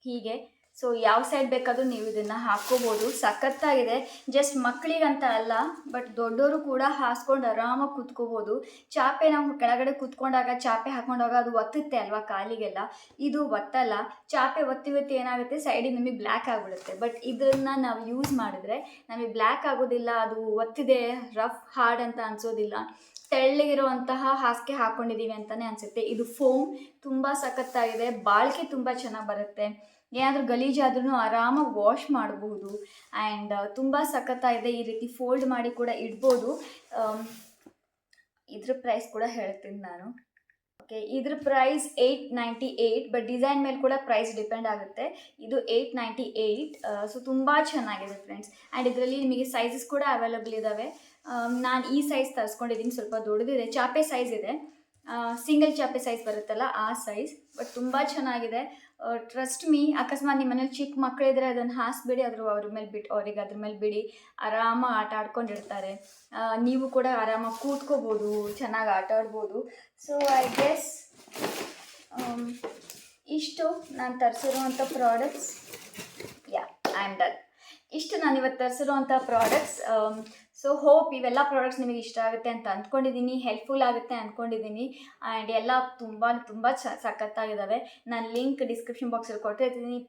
ಹೀಗೆ. ಸೊ ಯಾವ ಸೈಡ್ ಬೇಕಾದರೂ ನೀವು ಇದನ್ನು ಹಾಕ್ಕೋಬೋದು. ಸಖತ್ತಾಗಿದೆ. ಜಸ್ಟ್ ಮಕ್ಕಳಿಗಂತ ಅಲ್ಲ, ಬಟ್ ದೊಡ್ಡವರು ಕೂಡ ಹಾಸ್ಕೊಂಡು ಆರಾಮಾಗಿ ಕೂತ್ಕೋಬೋದು. ಚಾಪೆ ನಾವು ಕೆಳಗಡೆ ಕೂತ್ಕೊಂಡಾಗ ಚಾಪೆ ಹಾಕೊಂಡಾಗ ಅದು ಒತ್ತುತ್ತೆ ಅಲ್ವಾ ಕಾಲಿಗೆಲ್ಲ, ಇದು ಒತ್ತಲ್ಲ. ಚಾಪೆ ಒತ್ತಿ ಏನಾಗುತ್ತೆ, ಸೈಡಿಗೆ ನಮಗೆ ಬ್ಲ್ಯಾಕ್ ಆಗಿಬಿಡುತ್ತೆ. ಬಟ್ ಇದನ್ನು ನಾವು ಯೂಸ್ ಮಾಡಿದ್ರೆ ನಮಗೆ ಬ್ಲ್ಯಾಕ್ ಆಗೋದಿಲ್ಲ, ಅದು ಒತ್ತಿದೆ ರಫ್ ಹಾರ್ಡ್ ಅಂತ ಅನಿಸೋದಿಲ್ಲ. ತೆಳ್ಳಗಿರುವಂತಹ ಹಾಸಿಗೆ ಹಾಕ್ಕೊಂಡಿದ್ದೀವಿ ಅಂತಲೇ ಅನಿಸುತ್ತೆ. ಇದು ಫೋಮ್ ತುಂಬ ಸಖತ್ತಾಗಿದೆ, ಬಾಳಿಕೆ ತುಂಬ ಚೆನ್ನಾಗಿ ಬರುತ್ತೆ. ಏನಾದರೂ ಗಲೀಜಾದ್ರೂ ಆರಾಮಾಗಿ ವಾಶ್ ಮಾಡಬಹುದು. ಆ್ಯಂಡ್ ತುಂಬ ಸಖತ್ತಾಗಿದೆ. ಈ ರೀತಿ ಫೋಲ್ಡ್ ಮಾಡಿ ಕೂಡ ಇಡ್ಬೋದು. ಇದ್ರ ಪ್ರೈಸ್ ಕೂಡ ಹೇಳ್ತೀನಿ ನಾನು. ಓಕೆ, ಇದ್ರ ಪ್ರೈಸ್ 898, ಬಟ್ ಡಿಸೈನ್ ಮೇಲೆ ಕೂಡ ಪ್ರೈಸ್ ಡಿಪೆಂಡ್ ಆಗುತ್ತೆ. ಇದು 898. ಸೊ ತುಂಬ ಚೆನ್ನಾಗಿದೆ ಫ್ರೆಂಡ್ಸ್. ಆ್ಯಂಡ್ ಇದರಲ್ಲಿ ನಿಮಗೆ ಸೈಜಸ್ ಕೂಡ ಅವೈಲೇಬಲ್ ಇದ್ದಾವೆ. ನಾನು ಈ ಸೈಜ್ ತರಿಸ್ಕೊಂಡಿದ್ದೀನಿ, ಸ್ವಲ್ಪ ದೊಡ್ಡದಿದೆ, ಚಾಪೆ ಸೈಜ್ ಇದೆ. ಸಿಂಗಲ್ ಚಾಪೆ ಸೈಜ್ ಬರುತ್ತಲ್ಲ ಆ ಸೈಜ್, ಬಟ್ ತುಂಬ ಚೆನ್ನಾಗಿದೆ. ಟ್ರಸ್ಟ್ ಮೀ, ಅಕಸ್ಮಾತ್ ನಿಮ್ಮ ಮನೇಲಿ ಚಿಕ್ಕ ಮಕ್ಕಳಿದ್ರೆ ಅದನ್ನು ಹಾಸ್ಬಿಡಿ, ಅವ್ರಿಗೆ ಅದ್ರ ಮೇಲೆ ಬಿಡಿ, ಆರಾಮಾಗಿ ಆಟ ಆಡ್ಕೊಂಡಿರ್ತಾರೆ. ನೀವು ಕೂಡ ಆರಾಮಾಗಿ ಕೂತ್ಕೋಬೋದು, ಚೆನ್ನಾಗಿ ಆಟ ಆಡ್ಬೋದು. ಸೊ ಐ ಗೆಸ್ ಇಷ್ಟು ನಾನು ತರಿಸಿರುವಂಥ ಪ್ರಾಡಕ್ಟ್ಸ್. I am done. ಇಷ್ಟು ನಾನು ಇವತ್ತು ತರಿಸಿರುವಂಥ ಪ್ರಾಡಕ್ಟ್ಸ್. ಸೊ ಹೋಪ್ ಇವೆಲ್ಲ ಪ್ರಾಡಕ್ಟ್ಸ್ ನಿಮಗೆ ಇಷ್ಟ ಆಗುತ್ತೆ ಅಂತ ಅಂದ್ಕೊಂಡಿದ್ದೀನಿ, ಹೆಲ್ಪ್ಫುಲ್ ಆಗುತ್ತೆ ಅಂದ್ಕೊಂಡಿದ್ದೀನಿ. ಆ್ಯಂಡ್ ಎಲ್ಲ ತುಂಬ ಸಖತ್ತಾಗಿದ್ದಾವೆ. ನಾನು ಲಿಂಕ್ ಡಿಸ್ಕ್ರಿಪ್ಷನ್ ಬಾಕ್ಸಲ್ಲಿ ಕೊಟ್ಟಿರ್ತೀನಿ.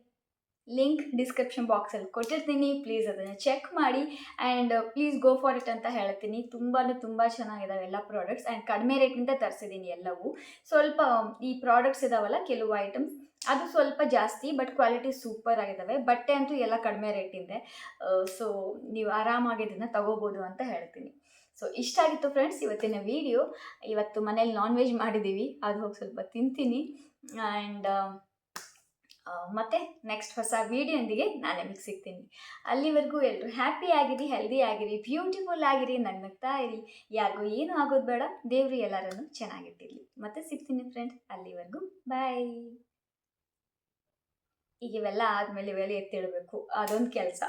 ಪ್ಲೀಸ್ ಅದನ್ನು ಚೆಕ್ ಮಾಡಿ and please go for it ಅಂತ ಹೇಳ್ತೀನಿ. ತುಂಬ ಚೆನ್ನಾಗಿದ್ದಾವೆ ಎಲ್ಲ ಪ್ರಾಡಕ್ಟ್ಸ್. ಆ್ಯಂಡ್ ಕಡಿಮೆ ರೇಟಿಂದ ತರಿಸಿದ್ದೀನಿ ಎಲ್ಲವೂ. ಸ್ವಲ್ಪ ಈ ಪ್ರಾಡಕ್ಟ್ಸ್ ಇದ್ದಾವಲ್ಲ, ಕೆಲವು ಐಟಮ್ಸ್ ಅದು ಸ್ವಲ್ಪ ಜಾಸ್ತಿ, ಬಟ್ ಕ್ವಾಲಿಟಿ ಸೂಪರ್ ಆಗಿದ್ದಾವೆ. ಬಟ್ಟೆ ಅಂತೂ ಎಲ್ಲ ಕಡಿಮೆ ರೇಟಿಂದೆ. ಸೊ ನೀವು ಆರಾಮಾಗಿ ಇದನ್ನು ತಗೋಬೋದು ಅಂತ ಹೇಳ್ತೀನಿ. ಸೊ ಇಷ್ಟ ಆಗಿತ್ತು ಫ್ರೆಂಡ್ಸ್ ಇವತ್ತಿನ ವಿಡಿಯೋ. ಇವತ್ತು ಮನೇಲಿ ನಾನ್ ವೆಜ್ ಮಾಡಿದ್ದೀವಿ, ಅದು ಹೋಗಿ ಸ್ವಲ್ಪ ತಿಂತೀನಿ. ಆ್ಯಂಡ್ ಮತ್ತೆ ನೆಕ್ಸ್ಟ್ ಹೊಸ ವಿಡಿಯೋಂದಿಗೆ ನಾನು ನಿಮಗೆ ಸಿಗ್ತೀನಿ. ಅಲ್ಲಿವರೆಗೂ ಎಲ್ಲರೂ ಹ್ಯಾಪಿ ಆಗಿರಿ, ಹೆಲ್ದಿ ಆಗಿರಿ, ಬ್ಯೂಟಿಫುಲ್ ಆಗಿರಿ, ನಗ್ನಗ್ತಾ ಇರಿ. ಯಾರಿಗೂ ಏನೂ ಆಗೋದು ಬೇಡ. ದೇವರು ಎಲ್ಲರನ್ನು ಚೆನ್ನಾಗಿಟ್ಟಿರಲಿ. ಮತ್ತೆ ಸಿಗ್ತೀನಿ ಫ್ರೆಂಡ್ಸ್. ಅಲ್ಲಿವರೆಗೂ ಬಾಯ್. ಈಗ ಇವೆಲ್ಲ ಆದಮೇಲೆ ಇವೆಲ್ಲ ಎತ್ತಿಡಬೇಕು, ಅದೊಂದು ಕೆಲಸ.